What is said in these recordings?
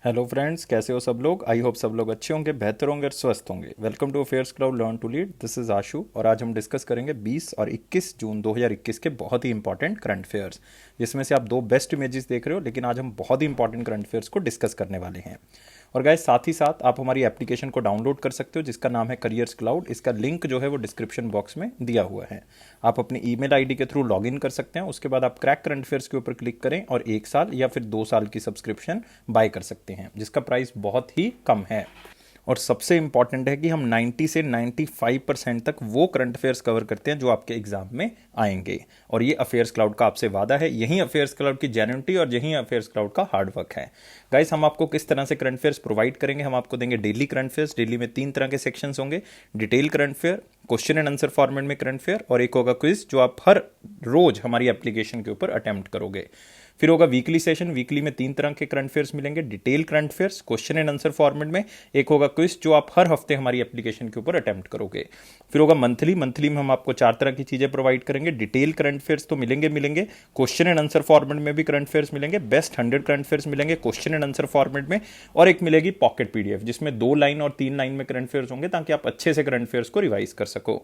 Hello friends, कैसे हो सब लोग। आई होप सब लोग अच्छे होंगे, बेहतर होंगे और स्वस्थ होंगे। Welcome to Affairs Cloud learn to lead. This is Ashu और आज हम डिस्कस करेंगे 20 और 21 जून 2021 के बहुत ही इंपॉर्टेंट करंट अफेयर्स, जिसमें से आप दो बेस्ट इमेजेस देख रहे हो। लेकिन आज हम बहुत ही इंपॉर्टेंट करंट अफेयर्स को डिस्कस करने वाले हैं। और गाइस, साथ ही साथ आप हमारी एप्लीकेशन को डाउनलोड कर सकते हो जिसका नाम है करियर्स क्लाउड। इसका लिंक जो है वो डिस्क्रिप्शन बॉक्स में दिया हुआ है। आप अपनी ईमेल आईडी के थ्रू लॉगिन कर सकते हैं। उसके बाद आप क्रैक करंट अफेयर्स के ऊपर क्लिक करें और 1 साल या फिर 2 साल की सब्सक्रिप्शन बाय कर सकते हैं, जिसका प्राइस बहुत ही कम है। और सबसे इंपॉर्टेंट है कि हम 90 से 95% तक वो करंट अफेयर्स कवर करते हैं जो आपके एग्जाम में आएंगे। और ये अफेयर्स क्लाउड का आपसे वादा है, यही अफेयर्स क्लाउड की जेन्युइनिटी और यही अफेयर्स क्लाउड का हार्ड वर्क है। गाइस, हम आपको किस तरह से करंट अफेयर्स प्रोवाइड करेंगे। हम आपको देंगे डेली करंट अफेयर्स। डेली में 3 तरह के सेक्शंस होंगे: detail current affair, question and answer format में करंट अफेयर, और एक होगा क्विज जो आप हर रोज हमारी एप्लीकेशन के ऊपर अटेम्प्ट करोगे। फिर होगा वीकली सेशन। वीकली में 3 तरह के करंट अफेयर्स मिलेंगे: detail current affairs, question and answer format में, एक होगा क्विज जो आप हर हफ्ते हमारी एप्लीकेशन के ऊपर अटेम्प्ट करोगे। फिर होगा मंथली। मंथली में हम आपको 4 तरह की चीजें प्रोवाइड करेंगे। डिटेल करंट अफेयर्स तो मिलेंगे मिलेंगे, क्वेश्चन एंड आंसर फॉर्मेट में भी करंट अफेयर्स मिलेंगे, बेस्ट 100 करंट अफेयर्स मिलेंगे क्वेश्चन एंड आंसर फॉर्मेट में, और एक मिलेगी पॉकेट पीडीएफ जिसमें 2 लाइन और 3 लाइन में करंट अफेयर्स होंगे ताकि आप अच्छे से करंट अफेयर्स को रिवाइज कर सको।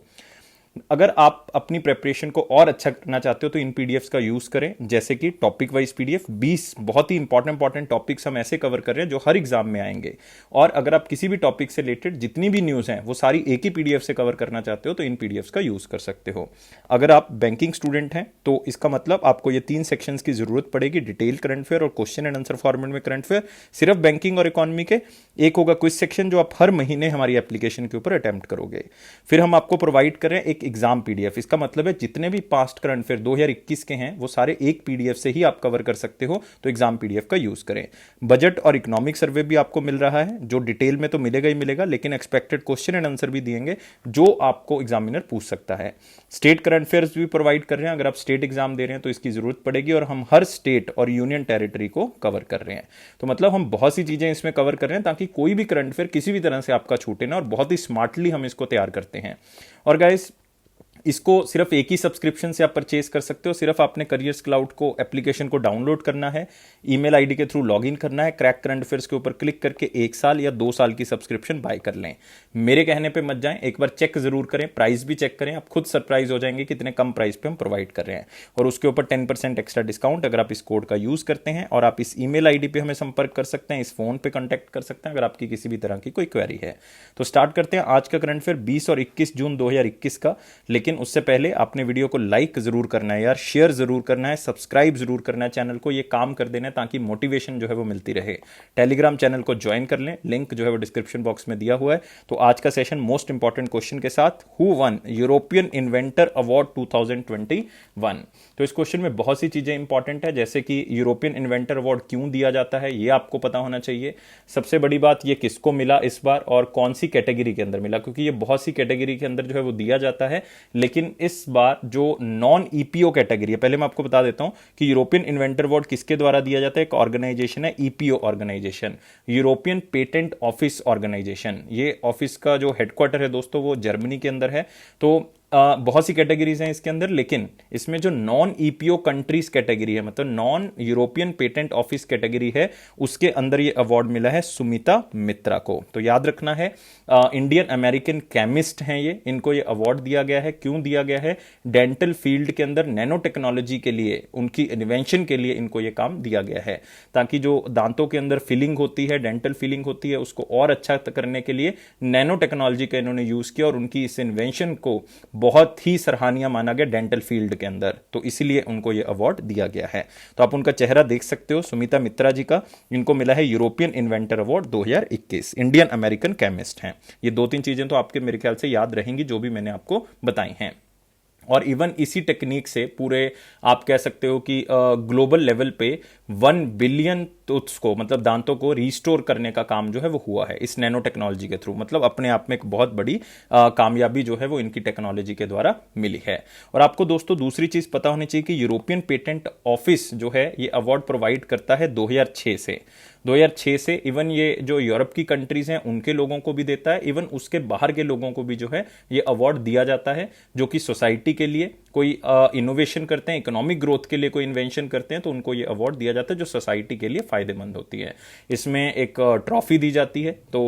अगर आप अपनी प्रेपरेशन को और अच्छा करना चाहते हो तो इन पीडीएफ्स का यूज करें, जैसे कि टॉपिक वाइज पीडीएफ। 20 बहुत ही इंपॉर्टेंट टॉपिक्स हम ऐसे कवर कर रहे हैं जो हर एग्जाम में आएंगे। और अगर आप किसी भी टॉपिक से रिलेटेड जितनी भी न्यूज हैं वो सारी एक ही पीडीएफ से कवर करना चाहते हो तो इन पीडीएफ्स का यूज कर सकते हो। अगर आप बैंकिंग स्टूडेंट हैं तो इसका मतलब आपको ये 3 सेक्शंस की जरूरत पड़ेगी: डिटेल करंट अफेयर और क्वेश्चन एंड आंसर फॉर्मेट में करंट अफेयर, सिर्फ बैंकिंग और इकोनॉमी के। एक होगा क्विज सेक्शन जो आप हर महीने हमारी एप्लीकेशन के ऊपर अटेम्प्ट करोगे। फिर हम आपको प्रोवाइड कर रहे हैं एक एग्जाम पीडीएफ। इसका मतलब है जितने भी पास्ट करंट अफेयर 2021 के हैं वो सारे एक पीडीएफ से ही आप कवर कर सकते हो, तो एग्जाम पीडीएफ का यूज करें। बजट और इकोनॉमिक सर्वे भी आपको मिल रहा है, जो डिटेल में तो मिलेगा ही मिलेगा, लेकिन एक्सपेक्टेड क्वेश्चन एंड आंसर भी दिएंगे जो आपको एग्जामिनर पूछ सकता है। स्टेट करंट अफेयर्स भी प्रोवाइड कर रहे हैं। अगर आप स्टेट एग्जाम दे रहे हैं तो इसकी जरूरत पड़ेगी, और हम हर स्टेट और यूनियन टेरिटरी को कवर कर रहे हैं। तो मतलब हम बहुत सी चीजें इसमें कवर कर रहे हैं ताकि कोई भी करंट अफेयर किसी भी तरह से आपका छूटे ना, और बहुत ही स्मार्टली हम इसको तैयार करते हैं। और गाइस, इसको सिर्फ एक ही सब्सक्रिप्शन से आप परचेज कर सकते हो। सिर्फ आपने करियर्स क्लाउड को एप्लीकेशन को डाउनलोड करना है, ईमेल आईडी के थ्रू लॉगिन करना है, क्रैक करंट अफेयर्स के ऊपर क्लिक करके 1 साल या 2 साल की सब्सक्रिप्शन बाय कर लें। मेरे कहने पे मत जाएं, एक बार चेक जरूर करें, प्राइस भी चेक करें। आप खुद सरप्राइज हो जाएंगे कितने कम प्राइस पे हम प्रोवाइड कर रहे हैं। और उसके ऊपर 10% एक्स्ट्रा डिस्काउंट अगर आप इस कोड का यूज करते हैं। और आप इस ईमेल आईडी पे हमें संपर्क कर सकते हैं, इस फोन पे कॉन्टैक्ट कर सकते हैं अगर आपकी किसी भी तरह की कोई क्वेरी है। तो स्टार्ट करते हैं आज का करंट अफेयर 20 और 21 जून 2021 का। लेकिन उससे पहले आपने वीडियो को लाइक जरूर करना है यार, शेयर जरूर करना है, सब्सक्राइब जरूर करना है चैनल को। ये काम कर देना है ताकि मोटिवेशन जो है वो मिलती रहे। टेलीग्राम चैनल को ज्वाइन कर लें, लिंक जो है वो डिस्क्रिप्शन बॉक्स में दिया हुआ है। तो आज का सेशन मोस्ट इंपॉर्टेंट क्वेश्चन के साथ, who one European inventor award 2021। तो इस क्वेश्चन में बहुत सी चीजें इंपॉर्टेंट है, जैसे कि यूरोपियन इन्वेंटर अवार्ड क्यों दिया जाता है ये आपको पता होना चाहिए। सबसे बड़ी बात, ये किसको मिला इस बार और कौन सी कैटेगरी के अंदर मिला, क्योंकि ये बहुत सी कैटेगरी के अंदर जो है वो दिया जाता है। लेकिन इस बार जो नॉन ईपीओ कैटेगरी है, पहले मैं आपको बता देता हूं कि यूरोपियन इन्वेंटर अवार्ड किसके द्वारा दिया जाता है। एक ऑर्गेनाइजेशन है EPO organization, European patent office organization. ये ऑफिस का जो हेडक्वार्टर है दोस्तों वो जर्मनी के अंदर है। तो बहुत सी कैटेगरीज हैं इसके अंदर, लेकिन इसमें जो नॉन ईपीओ कंट्रीज कैटेगरी है, मतलब non European patent office category है, उसके अंदर ये अवार्ड मिला है सुमिता मित्रा को। तो याद रखना है, इंडियन अमेरिकन केमिस्ट हैं ये, इनको ये अवार्ड दिया गया है। क्यों दिया गया है? डेंटल फील्ड के अंदर नैनो टेक्नोलॉजी के लिए, उनकी इन्वेंशन के लिए इनको ये काम दिया गया है, ताकि जो दांतों के अंदर फिलिंग होती है, डेंटल फिलिंग होती है, उसको और अच्छा करने के लिए नैनो टेक्नोलॉजी का इन्होंने यूज किया। और उनकी इस इन्वेंशन को बहुत ही सराहनीय माना गया डेंटल फील्ड के अंदर, तो इसीलिए उनको यह अवार्ड दिया गया है। तो आप उनका चेहरा देख सकते हो, सुमिता मित्रा जी का। इनको मिला है European inventor award 2021। Indian American chemist हैं ये। 2-3 चीजें तो आपके मेरे ख्याल से याद रहेंगी जो भी मैंने आपको बताई हैं। और इवन इसी टेक्निक से पूरे आप कह सकते हो कि ग्लोबल लेवल पे 1 बिलियन टूथ्स को, मतलब दांतों को रिस्टोर करने का काम जो है वो हुआ है इस नैनो टेक्नोलॉजी के थ्रू। मतलब अपने आप में एक बहुत बड़ी कामयाबी जो है वो इनकी टेक्नोलॉजी के द्वारा मिली है। और आपको दोस्तों दूसरी चीज पता होनी चाहिए कि यूरोपियन पेटेंट ऑफिस जो है ये अवार्ड प्रोवाइड करता है 2006 से। 2006 से इवन ये जो यूरोप की कंट्रीज हैं उनके लोगों को भी देता है, इवन उसके बाहर के लोगों को भी जो है ये अवार्ड दिया जाता है, जो कि सोसाइटी के लिए कोई इनोवेशन करते हैं, इकोनॉमिक ग्रोथ के लिए कोई इन्वेंशन करते हैं, तो उनको ये अवार्ड दिया जाता है जो सोसाइटी के लिए फायदेमंद होती है। इसमें एक ट्रॉफी दी जाती है, तो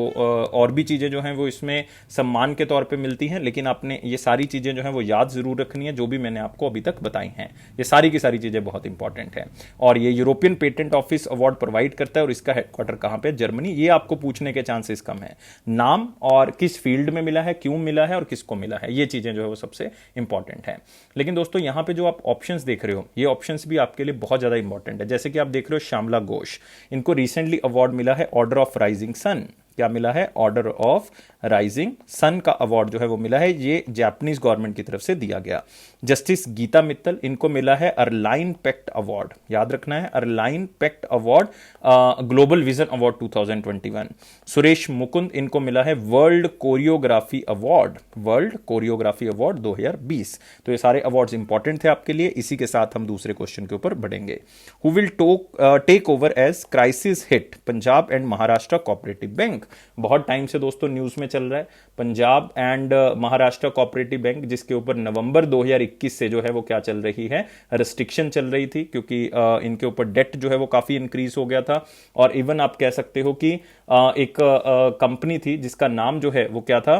और भी चीजें जो हैं वो इसमें सम्मान के तौर पे मिलती हैं, लेकिन आपने ये सारी चीजें जो हैं वो याद जरूर रखनी है, जो भी मैंने आपको अभी तक बताई हैं। ये सारी की सारी चीजें बहुत इंपॉर्टेंट है। और ये European patent office award provide करता है, और इसका हेडक्वार्टर कहां पे? जर्मनी। ये आपको पूछने के चांसेस कम है। नाम और किस फील्ड में मिला है, क्यों मिला है और किसको मिला है, ये चीजें जो है वो सबसे इंपॉर्टेंट है। लेकिन दोस्तों यहां पे जो आप ऑप्शंस देख रहे हो, ये ऑप्शंस भी आपके लिए बहुत ज्यादा इंपॉर्टेंट है। जैसे कि आप देख रहे हो श्यामला घोष, इनको रिसेंटली अवार्ड मिला है ऑर्डर ऑफ राइजिंग सन। क्या मिला है? ऑर्डर ऑफ राइजिंग सन का अवार्ड जो है वो मिला है, ये जापानीज गवर्नमेंट की तरफ से दिया गया। जस्टिस गीता मित्तल, इनको मिला है अर्लाइन पेक्ट अवार्ड, याद रखना है, अर्लाइन पेक्ट award, global vision award 2021। Suresh Mukund, इनको मिला है world choreography award, world choreography award 2020। तो ये सारे अवार्ड्स इंपॉर्टेंट थे आपके लिए। इसी के साथ हम दूसरे क्वेश्चन के ऊपर बढ़ेंगे। Who will take over as crisis hit Punjab and Maharashtra cooperative bank? बहुत टाइम से दोस्तों न्यूज में चल रहा है Punjab and Maharashtra cooperative bank, जिसके ऊपर नवंबर 2021 से जो है वो क्या चल रही है, रिस्ट्रिक्शन चल रही थी, क्योंकि इनके ऊपर डेट जो है वो काफी इंक्रीज हो गया था। और इवन आप कह सकते हो कि एक कंपनी थी जिसका नाम जो है वो क्या था,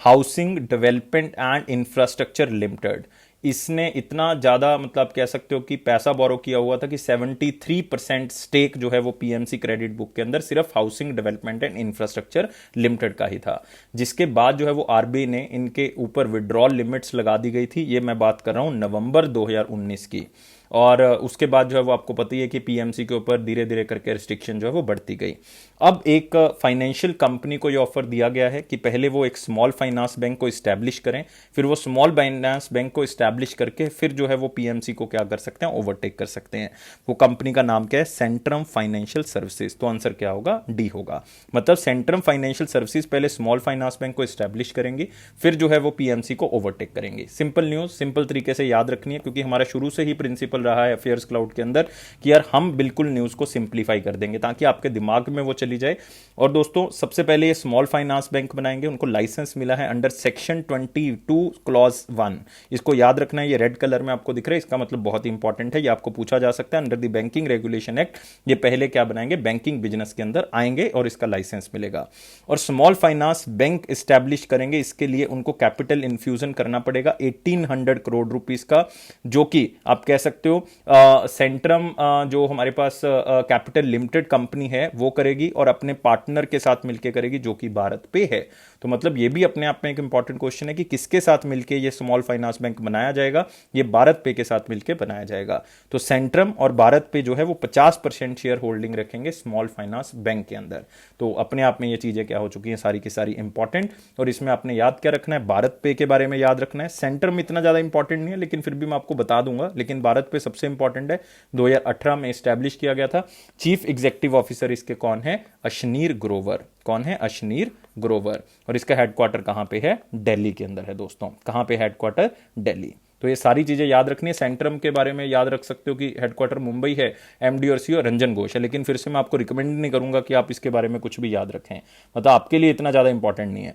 housing development and infrastructure limited. इसने इतना ज्यादा मतलब आप कह सकते हो कि पैसा बोरो किया हुआ था कि 73% स्टेक जो है वो पीएमसी क्रेडिट बुक के अंदर सिर्फ housing development and infrastructure limited का ही था। जिसके बाद जो है वो आरबीआई ने इनके ऊपर विड्रॉल लिमिट्स लगा दी गई थी। ये मैं बात कर रहा हूं नवंबर 2019 की। और उसके बाद जो है वो आपको पता ही है कि पीएमसी के ऊपर धीरे धीरे करके रिस्ट्रिक्शन जो है वो बढ़ती गई। अब एक फाइनेंशियल कंपनी को ये ऑफर दिया गया है कि पहले वो एक स्मॉल फाइनेंस बैंक को इस्टेब्लिश करें, फिर वो स्मॉल फाइनेंस बैंक को इस्टेब्लिश करके फिर जो है वो पीएमसी को क्या कर सकते हैं, ओवरटेक कर सकते हैं। वो कंपनी का नाम क्या है? Centrum financial services. तो आंसर क्या होगा? डी होगा। मतलब सेंट्रम फाइनेंशियल सर्विसेज पहले स्मॉल फाइनेंस बैंक को इस्टेब्लिश करेंगे, फिर जो है वो पीएमसी को ओवरटेक करेंगे। सिंपल न्यूज, सिंपल तरीके से याद रखनी है, क्योंकि हमारा शुरू से ही प्रिंसिपल रहा है अफेयर्स क्लाउड के अंदर कि यार हम बिल्कुल न्यूज को सिंप्लीफाई कर देंगे ताकि आपके दिमाग में वो चली जाए। और दोस्तों सबसे पहले ये स्मॉल फाइनेंस बैंक बनाएंगे, उनको लाइसेंस मिला है अंडर सेक्शन 22 क्लॉज 1। इसको याद रखना है, ये रेड कलर में आपको दिख रहा है, इसका मतलब बहुत इंपॉर्टेंट है, ये आपको पूछा जा सकता है। Under the banking regulation act ये पहले क्या बनाएंगे, बैंकिंग बिजनेस के अंदर आएंगे और इसका लाइसेंस मिलेगा। और स्मॉल फाइनेंस बैंक स्टैब्लिश करेंगे, इसके लिए उनको कैपिटल इन्फ्यूजन करना पड़ेगा 1800 करोड़ रुपीस का, जो कि आप कह सकते हो सेंट्रम जो हमारे पास कैपिटल लिमिटेड कंपनी है वो करेगी और अपने पार्टनर के साथ मिलकर करेगी, जो कि भारत पे है। तो मतलब ये भी अपने आप में एक इंपॉर्टेंट क्वेश्चन है कि किसके साथ मिलकर ये स्मॉल फाइनेंस बैंक बनाया जाएगा, ये भारत पे के साथ मिलकर बनाया जाएगा। तो सेंट्रम और भारत पे जो है वो 50% शेयर होल्डिंग रखेंगे स्मॉल फाइनेंस बैंक के अंदर। तो अपने आप में ये चीजें क्या हो चुकी हैं, सारी की सारी इंपॉर्टेंट। और इसमें आपने याद क्या रखना है, भारत पे के बारे में याद रखना है। सेंट्रम इतना ज्यादा इंपॉर्टेंट नहीं है, लेकिन फिर भी मैं आपको बता दूंगा। लेकिन भारत पे सबसे इंपॉर्टेंट है, 2018 में स्टैब्लिश किया गया था। चीफ एग्जीक्यूटिव ऑफिसर इसके कौन है? अशनीर ग्रोवर। कौन है? अशनीर ग्रोवर। और इसका हेडक्वार्टर कहां पे है? दिल्ली के अंदर है दोस्तों। कहां पे हेडक्वार्टर? दिल्ली। तो ये सारी चीजें याद रखनी है। सेंट्रम के बारे में याद रख सकते हो कि हेडक्वार्टर मुंबई है, एमडी और सीईओ रंजन घोष है, लेकिन फिर से मैं आपको रिकमेंड नहीं करूंगा कि आप इसके बारे में कुछ भी याद रखें, मतलब आपके लिए इतना ज्यादा इंपॉर्टेंट नहीं है।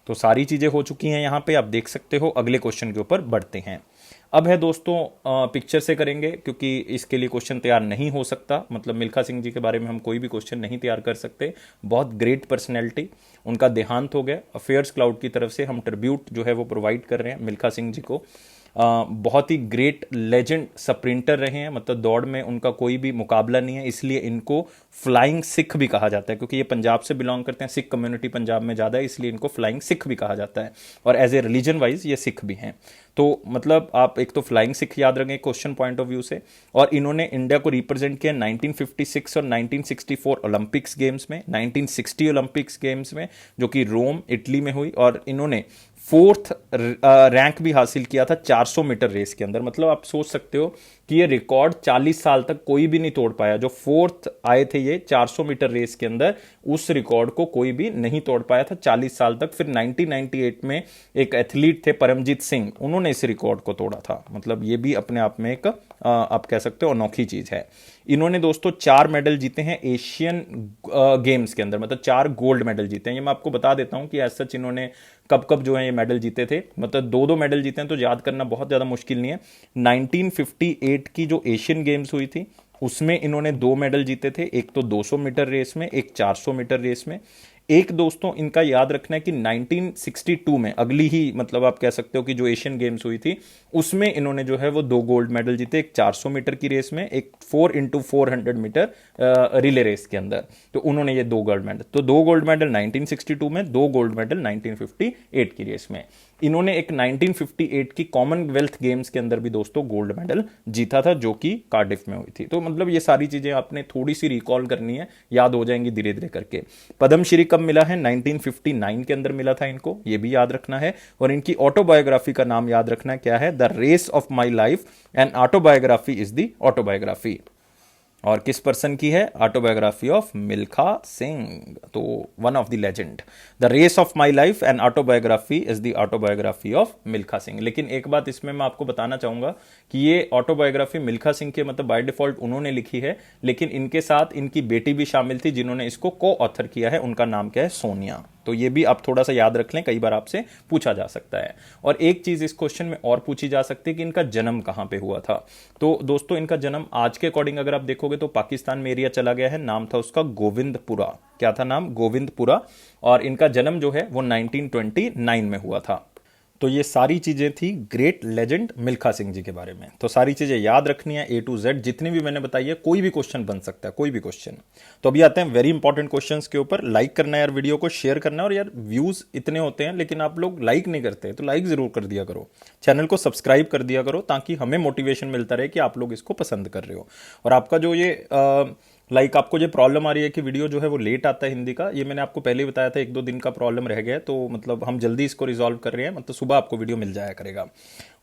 तो सारी चीजें हो चुकी हैं यहां पे, आप देख सकते हो। अगले क्वेश्चन के ऊपर बढ़ते हैं। अब है दोस्तों पिक्चर से करेंगे, क्योंकि इसके लिए क्वेश्चन तैयार नहीं हो सकता। मतलब मिल्खा सिंह जी के बारे में हम कोई भी क्वेश्चन नहीं तैयार कर सकते। बहुत ग्रेट पर्सनैलिटी, उनका देहांत हो गया। अफेयर्स क्लाउड की तरफ से हम ट्रिब्यूट जो है वो प्रोवाइड कर रहे हैं मिल्खा सिंह जी को। बहुत ही ग्रेट लेजेंड स्प्रिंटर रहे हैं, मतलब दौड़ में उनका कोई भी मुकाबला नहीं है, इसलिए इनको फ्लाइंग सिख भी कहा जाता है, क्योंकि ये पंजाब से बिलोंग करते हैं। सिख कम्युनिटी पंजाब में ज़्यादा है, इसलिए इनको फ्लाइंग सिख भी कहा जाता है। और एज ए रिलीजन वाइज ये सिख भी हैं। तो मतलब आप एक तो फ्लाइंग सिख याद रखें क्वेश्चन पॉइंट ऑफ व्यू से। और इन्होंने इंडिया को रिप्रेजेंट किया 1956 और 1964 ओलंपिक्स गेम्स में, 1960 ओलंपिक्स गेम्स में, जो कि रोम इटली में हुई। और इन्होंने 4th रैंक भी हासिल किया था 400 मीटर रेस के अंदर। मतलब आप सोच सकते हो कि ये रिकॉर्ड 40 साल तक कोई भी नहीं तोड़ पाया। जो फोर्थ आए थे ये 400 मीटर रेस के अंदर, उस रिकॉर्ड को कोई भी नहीं तोड़ पाया था 40 साल तक। फिर 1998 में एक एथलीट थे परमजीत सिंह, उन्होंने इस रिकॉर्ड को तोड़ा था। मतलब ये भी अपने आप में एक आप कह सकते हो अनोखी चीज है। इन्होंने दोस्तों 4 मेडल जीते हैं एशियन गेम्स के अंदर, मतलब 4 गोल्ड मेडल जीते हैं। ये मैं आपको बता देता हूं कि एज सच इन्होंने कब कब जो है ये मेडल जीते थे, मतलब 2-2 मेडल जीते हैं, तो याद करना बहुत ज्यादा मुश्किल नहीं है। 1958 की जो एशियन गेम्स हुई थी उसमें इन्होंने 2 मेडल जीते थे, एक तो 200 मीटर रेस में, एक 400 मीटर रेस में। एक दोस्तों इनका याद रखना है कि 1962 में, अगली ही मतलब आप कह सकते हो कि जो एशियन गेम्स हुई थी उसमें इन्होंने जो है वो 2 गोल्ड मेडल जीते, एक 400 मीटर की रेस में, एक 4x400 मीटर रिले रेस के अंदर। तो उन्होंने ये 2 गोल्ड मेडल, तो 2 गोल्ड मेडल 1962 में, 2 गोल्ड मेडल 1958 की रेस में। इन्होंने एक 1958 की कॉमनवेल्थ गेम्स के अंदर भी दोस्तों गोल्ड मेडल जीता था, जो कि कार्डिफ में हुई थी। तो मतलब ये सारी चीजें आपने थोड़ी सी रिकॉल करनी है, याद हो जाएंगी धीरे धीरे करके। पद्मश्री कब मिला है? 1959 के अंदर मिला था इनको, ये भी याद रखना है। और इनकी ऑटोबायोग्राफी का नाम याद रखना है, क्या है? The race of my life and autobiography is the autobiography. और किस पर्सन की है? ऑटोबायोग्राफी ऑफ मिल्खा सिंह, तो one of the legend. The race of my life and autobiography is the autobiography of Milkha Singh. लेकिन एक बात इसमें मैं आपको बताना चाहूंगा कि ये ऑटोबायोग्राफी मिल्खा सिंह के मतलब बाय डिफॉल्ट उन्होंने लिखी है, लेकिन इनके साथ इनकी बेटी भी शामिल थी जिन्होंने इसको को ऑथर किया है। उनका नाम क्या है? सोनिया। तो ये भी आप थोड़ा सा याद रख लें, कई बार आपसे पूछा जा सकता है। और एक चीज इस क्वेश्चन में और पूछी जा सकती है कि इनका जन्म कहां पे हुआ था। तो दोस्तों इनका जन्म आज के अकॉर्डिंग अगर आप देखोगे तो पाकिस्तान में एरिया चला गया है, नाम था उसका गोविंदपुरा। क्या था नाम? गोविंदपुरा। और इनका जन्म जो है वो 1929 में हुआ था। तो ये सारी चीजें थी ग्रेट लेजेंड मिल्खा सिंह जी के बारे में। तो सारी चीजें याद रखनी है A to Z, जितनी भी मैंने बताई है। कोई भी क्वेश्चन बन सकता है, कोई भी क्वेश्चन। तो अभी आते हैं वेरी इंपॉर्टेंट क्वेश्चंस के ऊपर। लाइक करना है यार, वीडियो को शेयर करना है। और यार व्यूज इतने होते हैं लेकिन आप लोग लाइक नहीं करते, तो लाइक जरूर कर दिया करो, चैनल को सब्सक्राइब कर दिया करो, ताकि हमें मोटिवेशन मिलता रहे कि आप लोग इसको पसंद कर रहे हो। और आपका जो ये आपको जो प्रॉब्लम आ रही है कि वीडियो जो है वो लेट आता है हिंदी का, ये मैंने आपको पहले ही बताया था, 1-2 दिन का प्रॉब्लम रह गया है। तो मतलब हम जल्दी इसको रिजॉल्व कर रहे हैं, मतलब सुबह आपको वीडियो मिल जाया करेगा।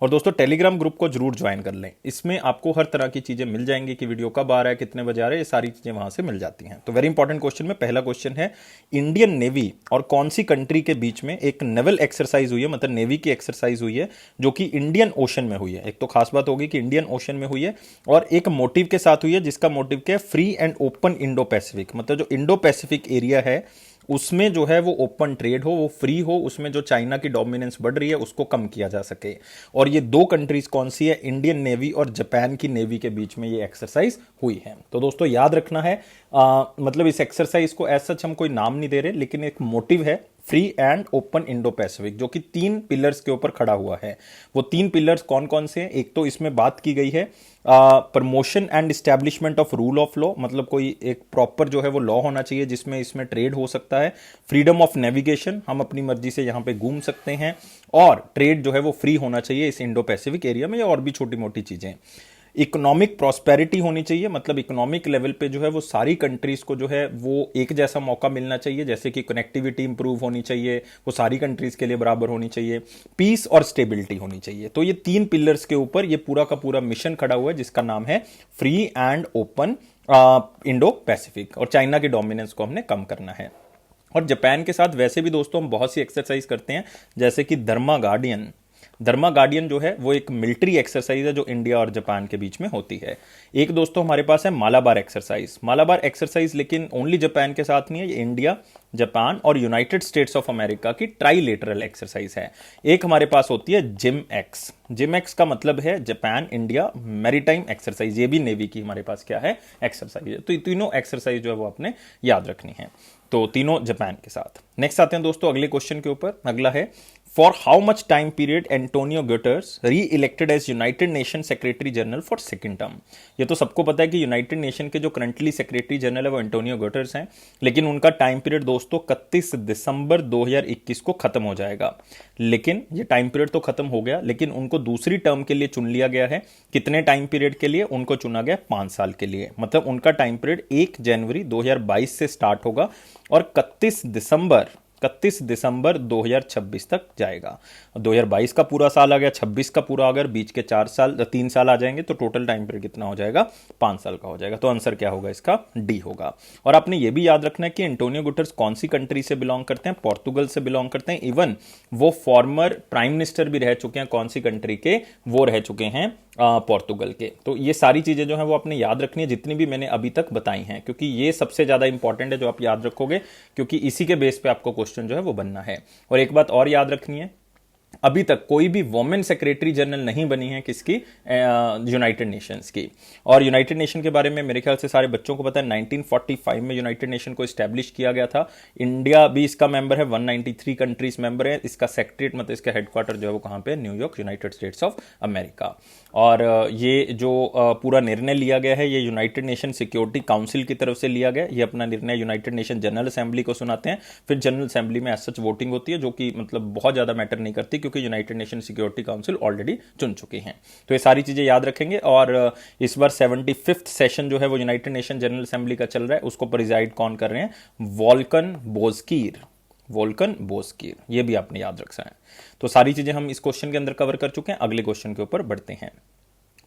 और दोस्तों टेलीग्राम ग्रुप को जरूर ज्वाइन कर लें, इसमें आपको हर तरह की चीजें मिल जाएंगी कि वीडियो कब आ रहा है, कितने बजे आ रहा है, ये सारी चीजें वहां से मिल जाती हैं। तो वेरी इंपॉर्टेंट क्वेश्चन में पहला क्वेश्चन है, इंडियन नेवी और कौन सी कंट्री के बीच में एक नेवल एक्सरसाइज हुई है, मतलब नेवी की एक्सरसाइज हुई है जो कि इंडियन ओशन में हुई है। एक तो खास बात होगी कि इंडियन ओशन में हुई है, और एक मोटिव के साथ हुई है जिसका मोटिव क्या है? Free and open Indo Pacific. मतलब जो इंडो पैसिफिक एरिया है उसमें जो है वो ओपन ट्रेड हो, वो फ्री हो, उसमें जो चाइना की डोमिनेंस बढ़ रही है उसको कम किया जा सके। और ये 2 कंट्रीज कौन सी है? इंडियन नेवी और जापान की नेवी के बीच में ये एक्सरसाइज हुई है। तो दोस्तों याद रखना है, मतलब इस एक्सरसाइज को एज सच हम कोई नाम नहीं दे रहे, लेकिन एक मोटिव है free and open Indo Pacific, जो कि 3 पिलर्स के ऊपर खड़ा हुआ है। वो 3 पिलर्स कौन कौन से हैं? एक तो इसमें बात की गई है promotion and establishment of rule of law, मतलब कोई एक प्रॉपर जो है वो लॉ होना चाहिए जिसमें इसमें ट्रेड हो सकता है। फ्रीडम ऑफ नेविगेशन, हम अपनी मर्जी से यहां पे घूम सकते हैं। और ट्रेड जो है वो फ्री होना चाहिए इस इंडो पैसिफिक एरिया में, और भी छोटी मोटी चीजें। इकोनॉमिक प्रॉस्पेरिटी होनी चाहिए, मतलब इकोनॉमिक लेवल पे जो है वो सारी कंट्रीज को जो है वो एक जैसा मौका मिलना चाहिए, जैसे कि कनेक्टिविटी इंप्रूव होनी चाहिए, वो सारी कंट्रीज के लिए बराबर होनी चाहिए। पीस और स्टेबिलिटी होनी चाहिए। तो ये 3 पिलर्स के ऊपर ये पूरा का पूरा मिशन खड़ा हुआ है, जिसका नाम है free and open Indo Pacific. और चाइना की डोमिनेंस को हमने कम करना है। और जापान के साथ वैसे भी दोस्तों हम बहुत सी एक्सरसाइज करते हैं, जैसे कि धर्मा गार्डियन। धर्मा गार्डियन जो है वो एक मिलिट्री एक्सरसाइज है जो इंडिया और जापान के बीच में होती है। एक दोस्तों हमारे पास है मालाबार एक्सरसाइज। मालाबार एक्सरसाइज लेकिन ओनली जापान के साथ नहीं है, ये इंडिया, जापान और यूनाइटेड स्टेट्स ऑफ अमेरिका की ट्राइलेटरल एक्सरसाइज है। एक हमारे पास होती है जिम एक्स। जिम एक्स का मतलब है जापान इंडिया मैरीटाइम एक्सरसाइज, ये भी नेवी की हमारे पास क्या है? एक्सरसाइज है। तो ये तीनों एक्सरसाइज जो है वो आपने याद रखनी है, तो तीनों जापान के साथ। नेक्स्ट आते हैं दोस्तों अगले क्वेश्चन के ऊपर। अगला है, for how much time period Antonio Guterres reelected as United Nation secretary general for second term. ये तो सबको पता है कि यूनाइटेड नेशन के जो करंटली सेक्रेटरी जनरल है वो एंटोनियो गुटेरेस हैं, लेकिन उनका टाइम पीरियड दोस्तों 31 दिसंबर 2021 को खत्म हो जाएगा। लेकिन ये टाइम पीरियड तो खत्म हो गया, लेकिन उनको दूसरी टर्म के लिए चुन लिया गया है। कितने टाइम पीरियड के लिए? उनको चुना गया 5 साल के लिए। मतलब उनका टाइम पीरियड 1 जनवरी 2022 से स्टार्ट होगा और 31 दिसंबर 31 दिसंबर 2026 तक जाएगा। 2022 का पूरा साल आ गया, 26 का पूरा, अगर बीच के 3 साल आ जाएंगे तो टोटल टाइम पीरियड कितना हो जाएगा, 5 साल का हो जाएगा। तो आंसर क्या होगा इसका, डी होगा। और आपने ये भी याद रखना है कि एंटोनियो गुटर्स कौन सी कंट्री से बिलोंग करते हैं, पोर्तुगल से बिलोंग करते हैं। इवन वो फॉर्मर प्राइम मिनिस्टर भी रह चुके हैं, कौन सी कंट्री के, वो रह चुके हैं पोर्तुगल के। तो ये सारी चीजें जो है वो आपने याद रखनी है, जितनी भी मैंने अभी तक बताई हैं, क्योंकि ये सबसे ज्यादा इंपॉर्टेंट है जो आप याद रखोगे, क्योंकि इसी के बेस पे आपको क्वेश्चन जो है वो बनना है। और एक बात और याद रखनी है, अभी तक कोई भी वुमेन सेक्रेटरी जनरल नहीं बनी है, किसकी, यूनाइटेड नेशंस की। और यूनाइटेड नेशन के बारे में मेरे ख्याल से सारे बच्चों को पता है, 1945 में यूनाइटेड नेशन को स्टैब्लिश किया गया था। इंडिया भी इसका मेंबर है, 193 कंट्रीज मेंबर है। इसका सेक्रेटरीट मतलब इसका हेडक्वार्टर जो है वो कहाँ पे, New York, United states of America. और ये जो पूरा निर्णय लिया गया है, ये यूनाइटेड नेशन सिक्योरिटी काउंसिल की तरफ से लिया गया। ये अपना निर्णय यूनाइटेड नेशन जनरल असेंबली को सुनाते हैं, फिर जनरल असेंबली में एज सच वोटिंग होती है, जो कि मतलब बहुत ज्यादा मैटर नहीं करती, क्योंकि United nation security council already चुन चुकी हैं। तो ये सारी चीजें याद रखेंगे। और इस बार 75th सेशन जो है वो यूनाइटेड नेशन जनरल असेंबली का चल रहा है, उसको प्रिजाइड कौन कर रहे हैं, वोल्कन बोस्कीर। वोल्कन बोस्कीर, ये भी आपने याद रखना है। तो सारी चीजें हम इस क्वेश्चन के अंदर कवर कर चुके हैं। अगले क्वेश्चन के ऊपर बढ़ते हैं।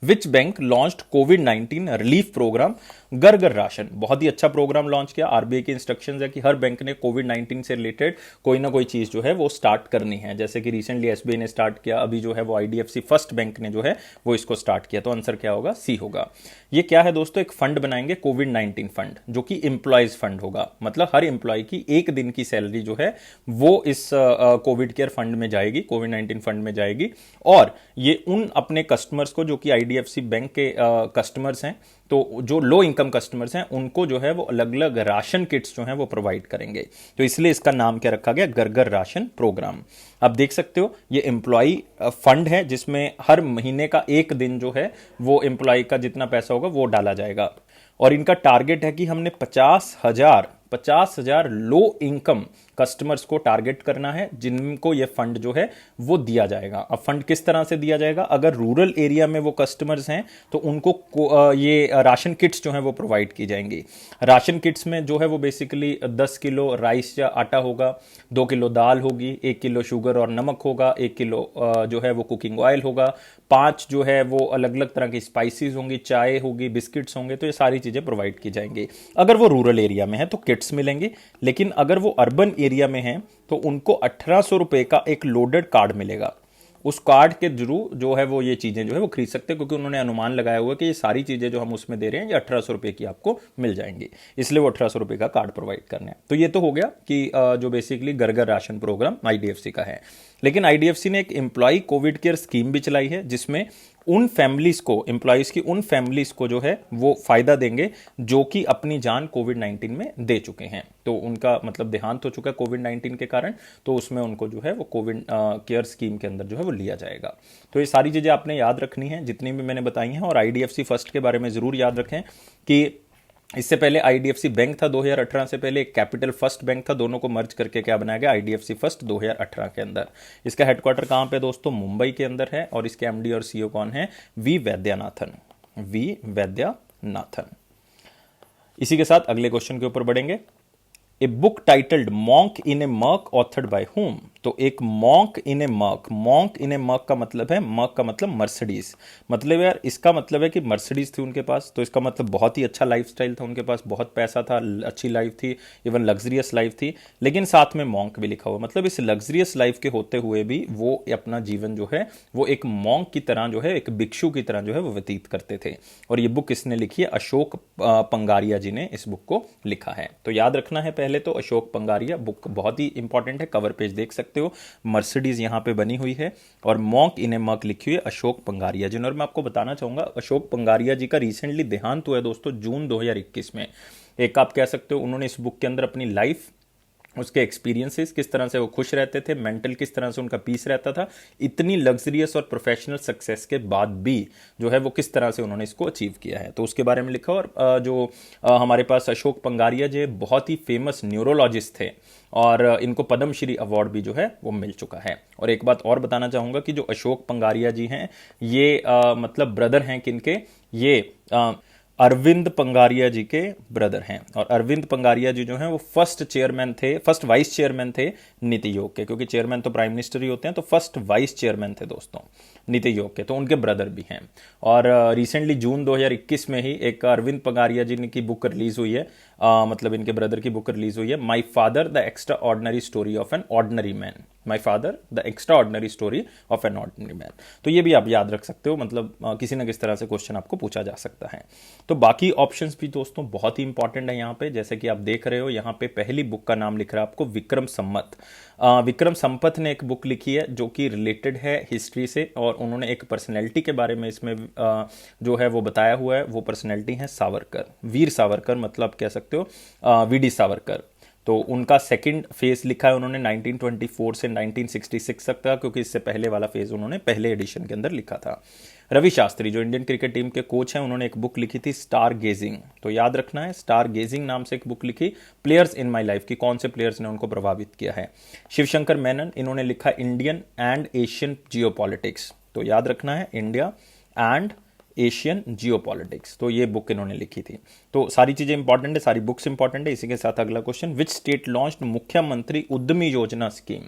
विच बैंक लॉन्च्ड कोविड-19 रिलीफ प्रोग्राम घर घर राशन। बहुत ही अच्छा प्रोग्राम लॉन्च किया। आरबीआई की इंस्ट्रक्शंस है कि हर बैंक ने कोविड-19 से रिलेटेड कोई ना कोई चीज जो है वो स्टार्ट करनी है। जैसे कि रिसेंटली एसबीआई ने स्टार्ट किया, अभी जो है वो आईडीएफसी फर्स्ट बैंक ने जो है वो इसको स्टार्ट किया। तो आंसर क्या होगा, सी होगा। ये क्या है दोस्तों, एक फंड बनाएंगे कोविड-19 फंड, जो कि एम्प्लॉयज फंड होगा। मतलब हर एम्प्लॉय की एक दिन की सैलरी जो है वो इस कोविड केयर फंड में जाएगी, कोविड-19 फंड में जाएगी। और ये उन अपने कस्टमर्स को, जो कि आईडीएफसी बैंक के कस्टमर्स हैं, तो जो लो इनकम कस्टमर्स हैं, उनको जो है वो अलग अलग राशन किट्स जो हैं वो प्रोवाइड करेंगे। तो इसलिए इसका नाम क्या रखा गया, घर घर राशन प्रोग्राम। आप देख सकते हो ये एम्प्लॉय फंड है, जिसमें हर महीने का एक दिन जो है वो एम्प्लॉय का जितना पैसा होगा वो डाला जाएगा। और इनका टारगेट है कि हमने 50,000 लो इनकम कस्टमर्स को टारगेट करना है, जिनको ये फंड जो है वो दिया जाएगा। अब फंड किस तरह से दिया जाएगा, अगर रूरल एरिया में वो कस्टमर्स हैं तो उनको ये राशन किट्स जो है वो प्रोवाइड की जाएंगी। राशन किट्स में जो है वो बेसिकली 10 किलो राइस या आटा होगा, 2 किलो दाल होगी, 1 किलो शुगर और नमक होगा, 1 किलो जो है वो कुकिंग ऑयल होगा, 5 जो है वो अलग अलग तरह की स्पाइसेस होंगी, चाय होगी, बिस्किट्स होंगे। तो ये सारी चीजें प्रोवाइड की जाएंगी अगर वो रूरल एरिया में है तो किट्स मिलेंगे। लेकिन अगर वो अर्बन एरिया में है तो उनको 1800 रुपए का एक लोडेड कार्ड मिलेगा। उस कार्ड के थ्रू जो है वो ये चीजें जो है वो खरीद सकते हैं, क्योंकि उन्होंने अनुमान लगाया हुआ है कि ये सारी चीजें जो हम उसमें दे रहे हैं ये 1800 रुपए की आपको मिल जाएंगी, इसलिए वो 1800 रुपए का कार्ड प्रोवाइड करना है। तो ये तो हो गया कि जो बेसिकली घर घर राशन प्रोग्राम आईडीएफसी का है। लेकिन आईडीएफसी ने एक एम्प्लॉय कोविड केयर स्कीम भी चलाई है, जिसमें उन फैमिलीज को, एम्प्लॉयज की उन फैमिलीज को जो है वो फायदा देंगे जो कि अपनी जान कोविड-19 में दे चुके हैं। तो उनका मतलब देहांत हो चुका है कोविड-19 के कारण, तो उसमें उनको जो है वो कोविड केयर स्कीम के अंदर जो है वो लिया जाएगा। तो ये सारी चीजें आपने याद रखनी है, जितनी भी मैंने बताई हैं। और आईडीएफसी फर्स्ट के बारे में जरूर याद रखें कि इससे पहले आईडीएफसी बैंक था 2018 से पहले, एक कैपिटल फर्स्ट बैंक था, दोनों को मर्ज करके क्या बनाया गया, आईडीएफसी फर्स्ट 2018 के अंदर। इसका हेडक्वार्टर कहां पे दोस्तों, मुंबई के अंदर है। और इसके एमडी और सीईओ कौन है, वी वैद्यनाथन। इसी के साथ अगले क्वेश्चन के ऊपर बढ़ेंगे। A book titled monk in a merc authored by whom. तो एक मॉन्क इन ए मर्क का मतलब है, मर्क का मतलब मर्सिडीज। मतलब यार इसका मतलब है कि मर्सिडीज थी उनके पास, तो इसका मतलब बहुत ही अच्छा लाइफस्टाइल था उनके पास, बहुत पैसा था, अच्छी लाइफ थी, इवन लग्जरियस लाइफ थी। लेकिन साथ में मॉन्क भी लिखा हुआ, मतलब इस लग्जरियस लाइफ के होते हुए भी वो अपना जीवन जो है वो एक मॉन्क की तरह जो है, एक भिक्षु की तरह जो है वो व्यतीत करते थे। और ये बुक किसने लिखी है, अशोक पंगारिया जी ने इस बुक को लिखा है। तो याद रखना है, पहले तो अशोक पंगारिया बुक बहुत ही इंपॉर्टेंट है, कवर पेज देख सकते हो, मर्सिडीज यहां पे बनी हुई है और मॉन्क इन ए मर्क लिखी हुई है अशोक पंगारिया जी ने। और मैं आपको बताना चाहूंगा अशोक पंगारिया जी का रिसेंटली देहांत हुआ है दोस्तों, जून 2021 में। एक आप कह सकते हो उन्होंने इस बुक के अंदर अपनी लाइफ, उसके एक्सपीरियंसेस, किस तरह से वो खुश रहते थे, मेंटल किस तरह से उनका पीस रहता था, इतनी लग्जरियस और प्रोफेशनल सक्सेस के बाद भी जो है वो किस तरह से उन्होंने इसको अचीव किया है, तो उसके बारे में लिखा। और जो हमारे पास अशोक पंगारिया जी बहुत ही फेमस न्यूरोलॉजिस्ट थे और इनको पद्मश्री अवार्ड भी जो है वो मिल चुका है। और एक बात और बताना चाहूंगा कि जो अशोक पंगारिया जी हैं ये मतलब ब्रदर हैं किनके, ये अरविंद पंगारिया जी के ब्रदर हैं। और अरविंद पंगारिया जी जो हैं वो फर्स्ट वाइस चेयरमैन थे नीति आयोग के, क्योंकि चेयरमैन तो प्राइम मिनिस्टर ही होते हैं, तो फर्स्ट वाइस चेयरमैन थे दोस्तों नीति आयोग के, तो उनके ब्रदर भी हैं। और रिसेंटली जून 2021 में ही एक अरविंद पंगारिया जी की बुक रिलीज हुई है, मतलब इनके ब्रदर की बुक रिलीज हुई है, my father the extra ordinary story of an ordinary man. My father the extra ordinary story of an ordinary man. तो ये भी आप याद रख सकते हो, मतलब किसी न किसी तरह से क्वेश्चन आपको पूछा जा सकता है। तो बाकी ऑप्शंस भी दोस्तों बहुत ही इंपॉर्टेंट है यहाँ पे, जैसे कि आप देख रहे हो यहाँ पे पहली बुक का नाम लिख रहा है आपको विक्रम संपत। विक्रम संपत ने एक बुक लिखी है जो कि रिलेटेड है हिस्ट्री से, और उन्होंने एक पर्सनैलिटी के बारे में इसमें जो है वो बताया हुआ है। वो पर्सनैलिटी है सावरकर, वीर सावरकर, मतलब कह सकते हो वीडी सावरकर। तो उनका सेकंड फेज लिखा है उन्होंने 1924 से 1966 तक का, क्योंकि इससे पहले वाला फेज उन्होंने पहले एडिशन के अंदर लिखा था। रवि शास्त्री जो इंडियन क्रिकेट टीम के कोच हैं, उन्होंने एक बुक लिखी थी स्टार गेजिंग। तो याद रखना है, स्टार गेजिंग नाम से एक बुक लिखी, प्लेयर्स इन माय लाइफ की कौन से प्लेयर्स ने उनको प्रभावित किया है। शिवशंकर मेनन, इन्होंने लिखा इंडियन एंड एशियन जियोपॉलिटिक्स। तो याद रखना है इंडिया एंड एशियन जियोपॉलिटिक्स, तो ये बुक इन्होंने लिखी थी। तो सारी चीजें इंपॉर्टेंट है, सारी बुक्स इंपॉर्टेंट है। इसी के साथ अगला क्वेश्चन, विच स्टेट लॉन्च्ड मुख्यमंत्री उद्यमी योजना स्कीम।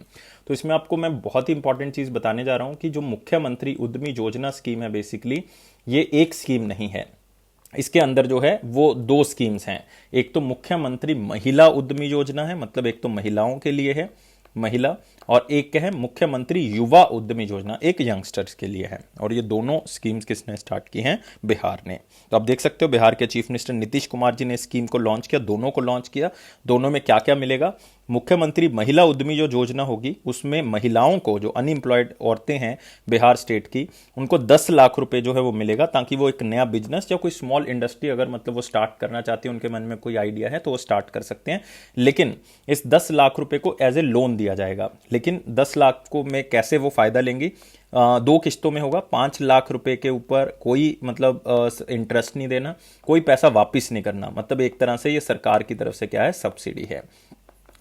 तो इसमें आपको मैं बहुत ही इंपॉर्टेंट चीज बताने जा रहा हूं कि जो मुख्यमंत्री उद्यमी योजना स्कीम है, बेसिकली ये एक स्कीम नहीं है, इसके अंदर जो है वो दो स्कीम्स हैं। एक तो मुख्यमंत्री महिला उद्यमी योजना है, मतलब एक तो महिलाओं के लिए है, महिला, और एक क्या है मुख्यमंत्री युवा उद्यमी योजना, एक यंगस्टर्स के लिए है। और ये दोनों स्कीम्स किसने स्टार्ट की हैं? बिहार ने। तो आप देख सकते हो बिहार के चीफ मिनिस्टर नीतीश कुमार जी ने स्कीम को लॉन्च किया, दोनों को लॉन्च किया। दोनों में क्या क्या मिलेगा? मुख्यमंत्री महिला उद्यमी जो योजना होगी उसमें महिलाओं को, जो अनएम्प्लॉयड औरतें हैं बिहार स्टेट की, उनको 10 लाख रुपए जो है वो मिलेगा, ताकि वो एक नया बिजनेस या कोई स्मॉल इंडस्ट्री अगर मतलब वो स्टार्ट करना चाहती है, उनके मन में कोई आइडिया है तो वो स्टार्ट कर सकते हैं। लेकिन इस 10 लाख रुपए को एज ए लोन दिया जाएगा। लेकिन 10 लाख को में कैसे वो फायदा लेंगी? दो किस्तों में होगा। 5 लाख रुपए के ऊपर कोई मतलब इंटरेस्ट नहीं देना, कोई पैसा वापिस नहीं करना, मतलब एक तरह से ये सरकार की तरफ से क्या है, सब्सिडी है।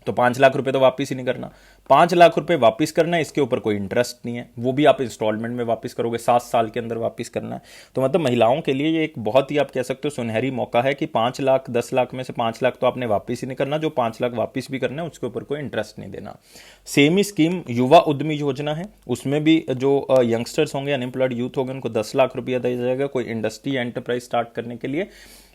तो 5 लाख रुपए तो वापिस ही नहीं करना, 5 लाख रुपए वापिस करना है, इसके ऊपर कोई इंटरेस्ट नहीं है, वो भी आप इंस्टॉलमेंट में वापिस करोगे, 7 साल के अंदर वापिस करना है। तो मतलब महिलाओं के लिए ये एक बहुत ही आप कह सकते हो सुनहरी मौका है कि 5 लाख 10 लाख में से 5 लाख तो आपने वापिस ही नहीं करना, जो 5 लाख वापिस भी करना है उसके ऊपर कोई इंटरेस्ट नहीं देना। सेम ही स्कीम युवा उद्यमी योजना है, उसमें भी जो यंगस्टर्स होंगे, अनएम्प्लॉयड यूथ होंगे, उनको 10 लाख रुपया दिया जाएगा कोई इंडस्ट्री एंटरप्राइज स्टार्ट करने के लिए।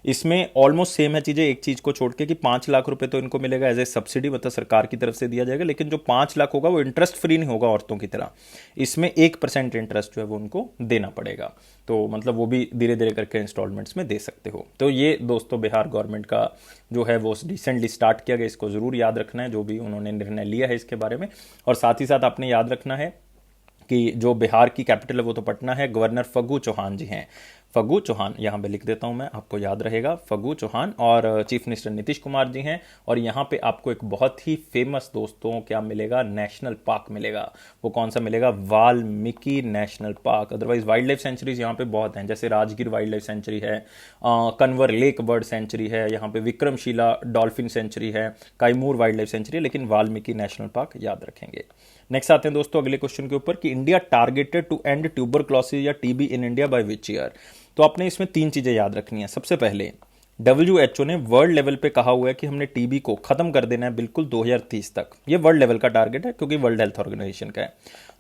इसमें ऑलमोस्ट सेम है चीजें, एक चीज को छोड़ के कि 5 लाख रुपए तो इनको मिलेगा एज ए सब्सिडी, मतलब सरकार की तरफ से दिया जाएगा, लेकिन जो 5 लाख होगा वो इंटरेस्ट फ्री नहीं होगा औरतों की तरह, इसमें 1% इंटरेस्ट जो है वो उनको देना पड़ेगा। तो मतलब वो भी धीरे धीरे करके इंस्टॉलमेंट्स में दे सकते हो। तो ये दोस्तों बिहार गवर्नमेंट का जो है वो रिसेंटली स्टार्ट किया गया, इसको जरूर याद रखना है जो भी उन्होंने निर्णय लिया है इसके बारे में। और साथ ही साथ आपने याद रखना है कि जो बिहार की कैपिटल है वो तो पटना है, गवर्नर फग्गू चौहान जी हैं, फग्गू चौहान, यहाँ पे लिख देता हूँ मैं, आपको याद रहेगा, फग्गू चौहान। और चीफ मिनिस्टर नीतीश कुमार जी हैं। और यहाँ पे आपको एक बहुत ही फेमस दोस्तों क्या मिलेगा, नेशनल पार्क मिलेगा। वो कौन सा मिलेगा? Valmiki national park. Otherwise wild life sanctuaries यहाँ पे बहुत हैं, जैसे राजगिर वाइल्ड लाइफ सेंचुरी है, कन्वर लेक बर्ड सेंचुरी है, यहाँ पे विक्रमशिला डॉल्फिन सेंचुरी है, काइमूर वाइल्ड लाइफ सेंचुरी है, लेकिन वाल्मीकि नेशनल पार्क याद रखेंगे। नेक्स्ट आते हैं दोस्तों अगले क्वेश्चन के ऊपर कि India targeted to end tuberculosis या TB in India by which year. तो आपने इसमें 3 चीजें याद रखनी है। सबसे पहले WHO ने वर्ल्ड लेवल पे कहा हुआ है कि हमने टीबी को खत्म कर देना है बिल्कुल 2030 तक। ये वर्ल्ड लेवल का टारगेट है क्योंकि वर्ल्ड हेल्थ ऑर्गेनाइजेशन का है।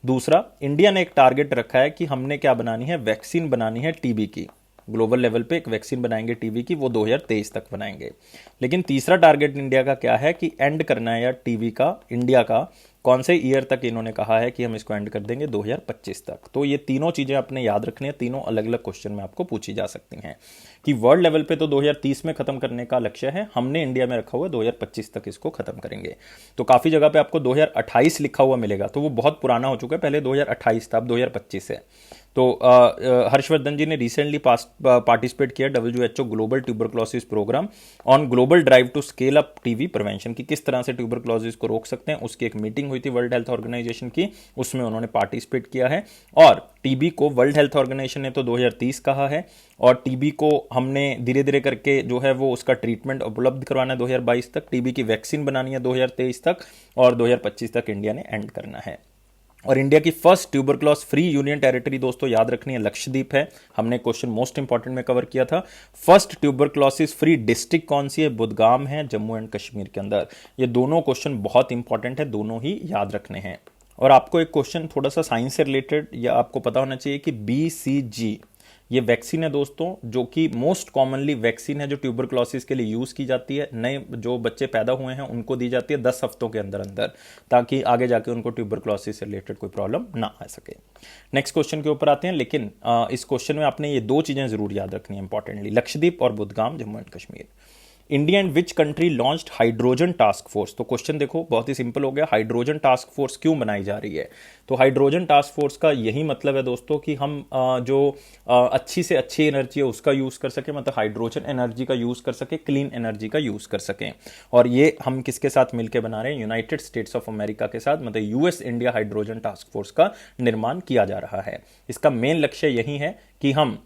दूसरा, इंडिया ने एक टारगेट रखा है कि हमने क्या बनानी है, वैक्सीन बनानी है टीबी की, ग्लोबल लेवल पे एक वैक्सीन बनाएंगे टीबी की, वो 2023 तक बनाएंगे। लेकिन तीसरा टारगेट इंडिया का क्या है कि एंड करना है यार टीबी का, इंडिया का कौन से ईयर तक इन्होंने कहा है कि हम इसको एंड कर देंगे, 2025 तक। तो ये तीनों चीजें आपने याद रखनी है, तीनों अलग अलग क्वेश्चन में आपको पूछी जा सकती हैं कि वर्ल्ड लेवल पे तो 2030 में खत्म करने का लक्ष्य है, हमने इंडिया में रखा हुआ 2025 तक इसको खत्म करेंगे। तो काफी जगह पे आपको 2028 लिखा हुआ मिलेगा, तो वो बहुत पुराना हो चुका है, पहले 2028 था, अब 2025 है। तो हर्षवर्धन जी ने रिसेंटली पार्टिसिपेट किया WHO global tuberculosis programme on global drive to scale up TB prevention, की किस तरह से ट्यूबरक्लोसिस को रोक सकते हैं, उसकी एक मीटिंग हुई थी वर्ल्ड हेल्थ ऑर्गेनाइजेशन की, उसमें उन्होंने पार्टिसिपेट किया है। और टीबी को वर्ल्ड हेल्थ ऑर्गेनाइजेशन ने तो 2030 कहा है, और टीबी को हमने धीरे धीरे करके जो है वो उसका ट्रीटमेंट उपलब्ध करवाना है 2022 तक, टीबी की वैक्सीन बनानी है 2023 तक, और 2025 तक इंडिया ने एंड करना है। और इंडिया की फर्स्ट ट्यूबरक्लोस फ्री यूनियन टेरिटरी दोस्तों याद रखनी है, लक्षद्वीप है। हमने क्वेश्चन मोस्ट इंपॉर्टेंट में कवर किया था। फर्स्ट ट्यूबरक्लोसिस फ्री डिस्ट्रिक्ट कौन सी है? बुदगाम है, जम्मू एंड कश्मीर के अंदर। ये दोनों क्वेश्चन बहुत इंपॉर्टेंट है, दोनों ही याद रखने हैं। और आपको एक क्वेश्चन थोड़ा सा साइंस से रिलेटेड या आपको पता होना चाहिए कि BCG ये वैक्सीन है दोस्तों, जो कि मोस्ट कॉमनली वैक्सीन है जो ट्यूबरक्लोसिस के लिए यूज की जाती है। नए जो बच्चे पैदा हुए हैं उनको दी जाती है 10 हफ्तों के अंदर अंदर, ताकि आगे जाके उनको ट्यूबरक्लोसिस से रिलेटेड कोई प्रॉब्लम ना आ सके। नेक्स्ट क्वेश्चन के ऊपर आते हैं, लेकिन इस क्वेश्चन में आपने ये दो चीजें जरूर याद रखनी है इंपॉर्टेंटली, लक्षद्वीप और Budgam, Jammu and Kashmir. India and which country launched hydrogen task force? तो क्वेश्चन देखो बहुत ही सिंपल हो गया, हाइड्रोजन टास्क फोर्स क्यों बनाई जा रही है? तो हाइड्रोजन टास्क फोर्स का यही मतलब है दोस्तों कि हम जो अच्छी से अच्छी एनर्जी है उसका यूज कर सके, मतलब हाइड्रोजन एनर्जी का यूज कर सके, क्लीन एनर्जी का यूज कर सकें। और ये हम किसके साथ मिलकर बना रहे हैं? यूनाइटेड स्टेट्स ऑफ अमेरिका के साथ, मतलब US India hydrogen task force का निर्माण किया जा रहा है। इसका मेन लक्ष्य यही है कि हम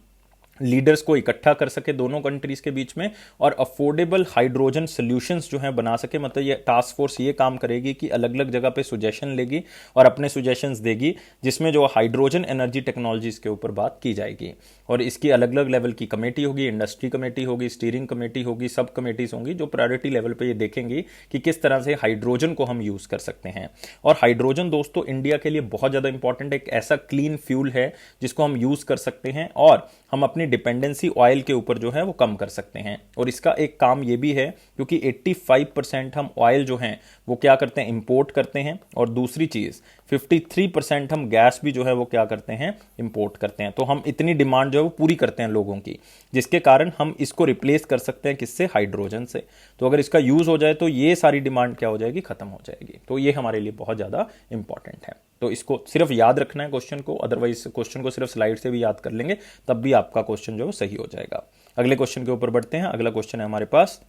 लीडर्स को इकट्ठा कर सके दोनों कंट्रीज के बीच में, और अफोर्डेबल हाइड्रोजन सॉल्यूशंस जो है बना सके। मतलब ये टास्क फोर्स ये काम करेगी कि अलग अलग जगह पे सुजेशन लेगी और अपने सुजेशंस देगी, जिसमें जो हाइड्रोजन एनर्जी टेक्नोलॉजीज के ऊपर बात की जाएगी। और इसकी अलग अलग लेवल की कमेटी होगी, इंडस्ट्री कमेटी होगी, स्टीयरिंग कमेटी होगी, सब कमेटीज होंगी जो प्रायोरिटी लेवल पे ये देखेंगी कि किस तरह से हाइड्रोजन को हम यूज कर सकते हैं। और हाइड्रोजन दोस्तों इंडिया के लिए बहुत ज्यादा इंपॉर्टेंट, एक ऐसा क्लीन फ्यूल है जिसको हम यूज कर सकते हैं और हम अपनी डिपेंडेंसी ऑयल के ऊपर जो है वो कम कर सकते हैं। और इसका एक काम ये भी है क्योंकि 85% हम ऑयल जो है वो क्या करते हैं? इंपोर्ट करते हैं। और दूसरी चीज 53% हम गैस भी जो है वो क्या करते हैं? इंपोर्ट करते हैं। तो हम इतनी डिमांड जो है वो पूरी करते हैं लोगों की, जिसके कारण हम इसको रिप्लेस कर सकते हैं किससे? हाइड्रोजन से। तो अगर इसका यूज हो जाए तो ये सारी डिमांड क्या हो जाएगी? खत्म हो जाएगी। तो ये हमारे लिए बहुत ज्यादा इंपॉर्टेंट है। तो इसको सिर्फ याद रखना है क्वेश्चन को, अदरवाइज क्वेश्चन को सिर्फ स्लाइड से भी याद कर लेंगे तब भी आपका क्वेश्चन जो है सही हो जाएगा। अगले क्वेश्चन के ऊपर बढ़ते हैं। अगला क्वेश्चन है हमारे पास,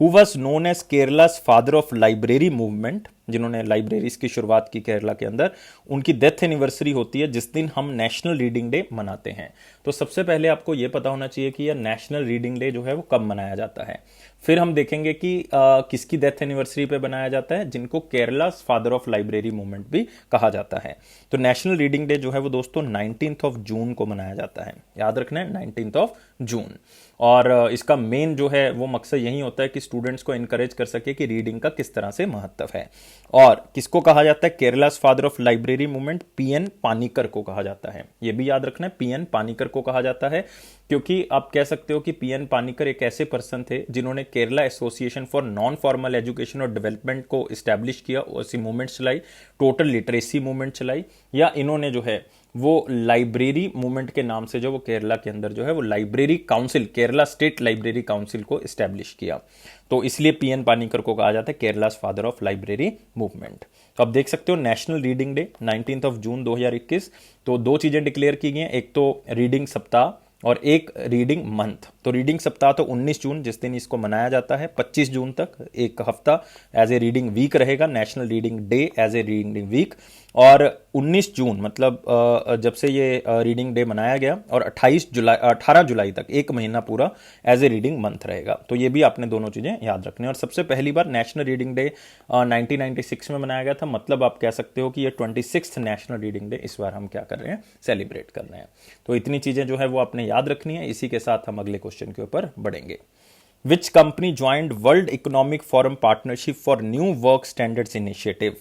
who was known as Kerala's father of library movement? जिन्होंने लाइब्रेरीज की शुरुआत की केरला के अंदर, उनकी डेथ एनिवर्सरी होती है जिस दिन हम नेशनल रीडिंग डे मनाते हैं। तो सबसे पहले आपको यह पता होना चाहिए कि यह नेशनल रीडिंग डे जो है वो कब मनाया जाता है। फिर हम देखेंगे कि किसकी डेथ एनिवर्सरी पे बनाया जाता है, जिनको Kerala father of library movement भी कहा जाता है। तो नेशनल रीडिंग डे जो है वो दोस्तों 19 जून को मनाया जाता है, याद रखना है 19 जून। और इसका मेन जो है वो मकसद यही होता है कि स्टूडेंट्स को इनकरेज कर सके कि रीडिंग का किस तरह से महत्व है। और किसको कहा जाता है Kerala's father of library movement? P N Panikkar को कहा जाता है। यह भी याद रखना है, पीएन पानीकर को कहा जाता है, क्योंकि आप कह सकते हो कि पीएन पानीकर एक ऐसे पर्सन थे जिन्होंने Kerala association for non formal education और डेवलपमेंट को इस्टेब्लिश किया, ऐसी मूवमेंट चलाई, टोटल लिटरेसी मूवमेंट चलाई, या इन्होंने जो है वो लाइब्रेरी मूवमेंट के नाम से जो वो केरला के अंदर जो है वो library council, Kerala state library council को इस्टेब्लिश किया। तो इसलिए पीएन पानीकर को कहा जाता है Kerala's father of library movement. तो आप देख सकते हो नेशनल रीडिंग डे 19 जून 2021। तो दो चीजें डिक्लेयर की गई हैं, एक तो रीडिंग सप्ताह और एक रीडिंग मंथ। तो रीडिंग सप्ताह तो 19 जून जिस दिन इसको मनाया जाता है, 25 जून तक एक हफ्ता एज ए रीडिंग वीक रहेगा, national reading day as a reading week. और 19 जून मतलब जब से ये रीडिंग डे मनाया गया, और 18 जुलाई तक एक महीना पूरा एज ए रीडिंग मंथ रहेगा। तो ये भी आपने दोनों चीजें याद रखनी है। और सबसे पहली बार नेशनल रीडिंग डे 1996 में मनाया गया था, मतलब आप कह सकते हो कि ये 26th नेशनल रीडिंग डे इस बार हम क्या कर रहे हैं? सेलिब्रेट कर रहे हैं। तो इतनी चीजें जो है वो आपने याद रखनी है। इसी के साथ हम अगले क्वेश्चन के ऊपर बढ़ेंगे। Which company joined world economic forum partnership for new work standards initiative?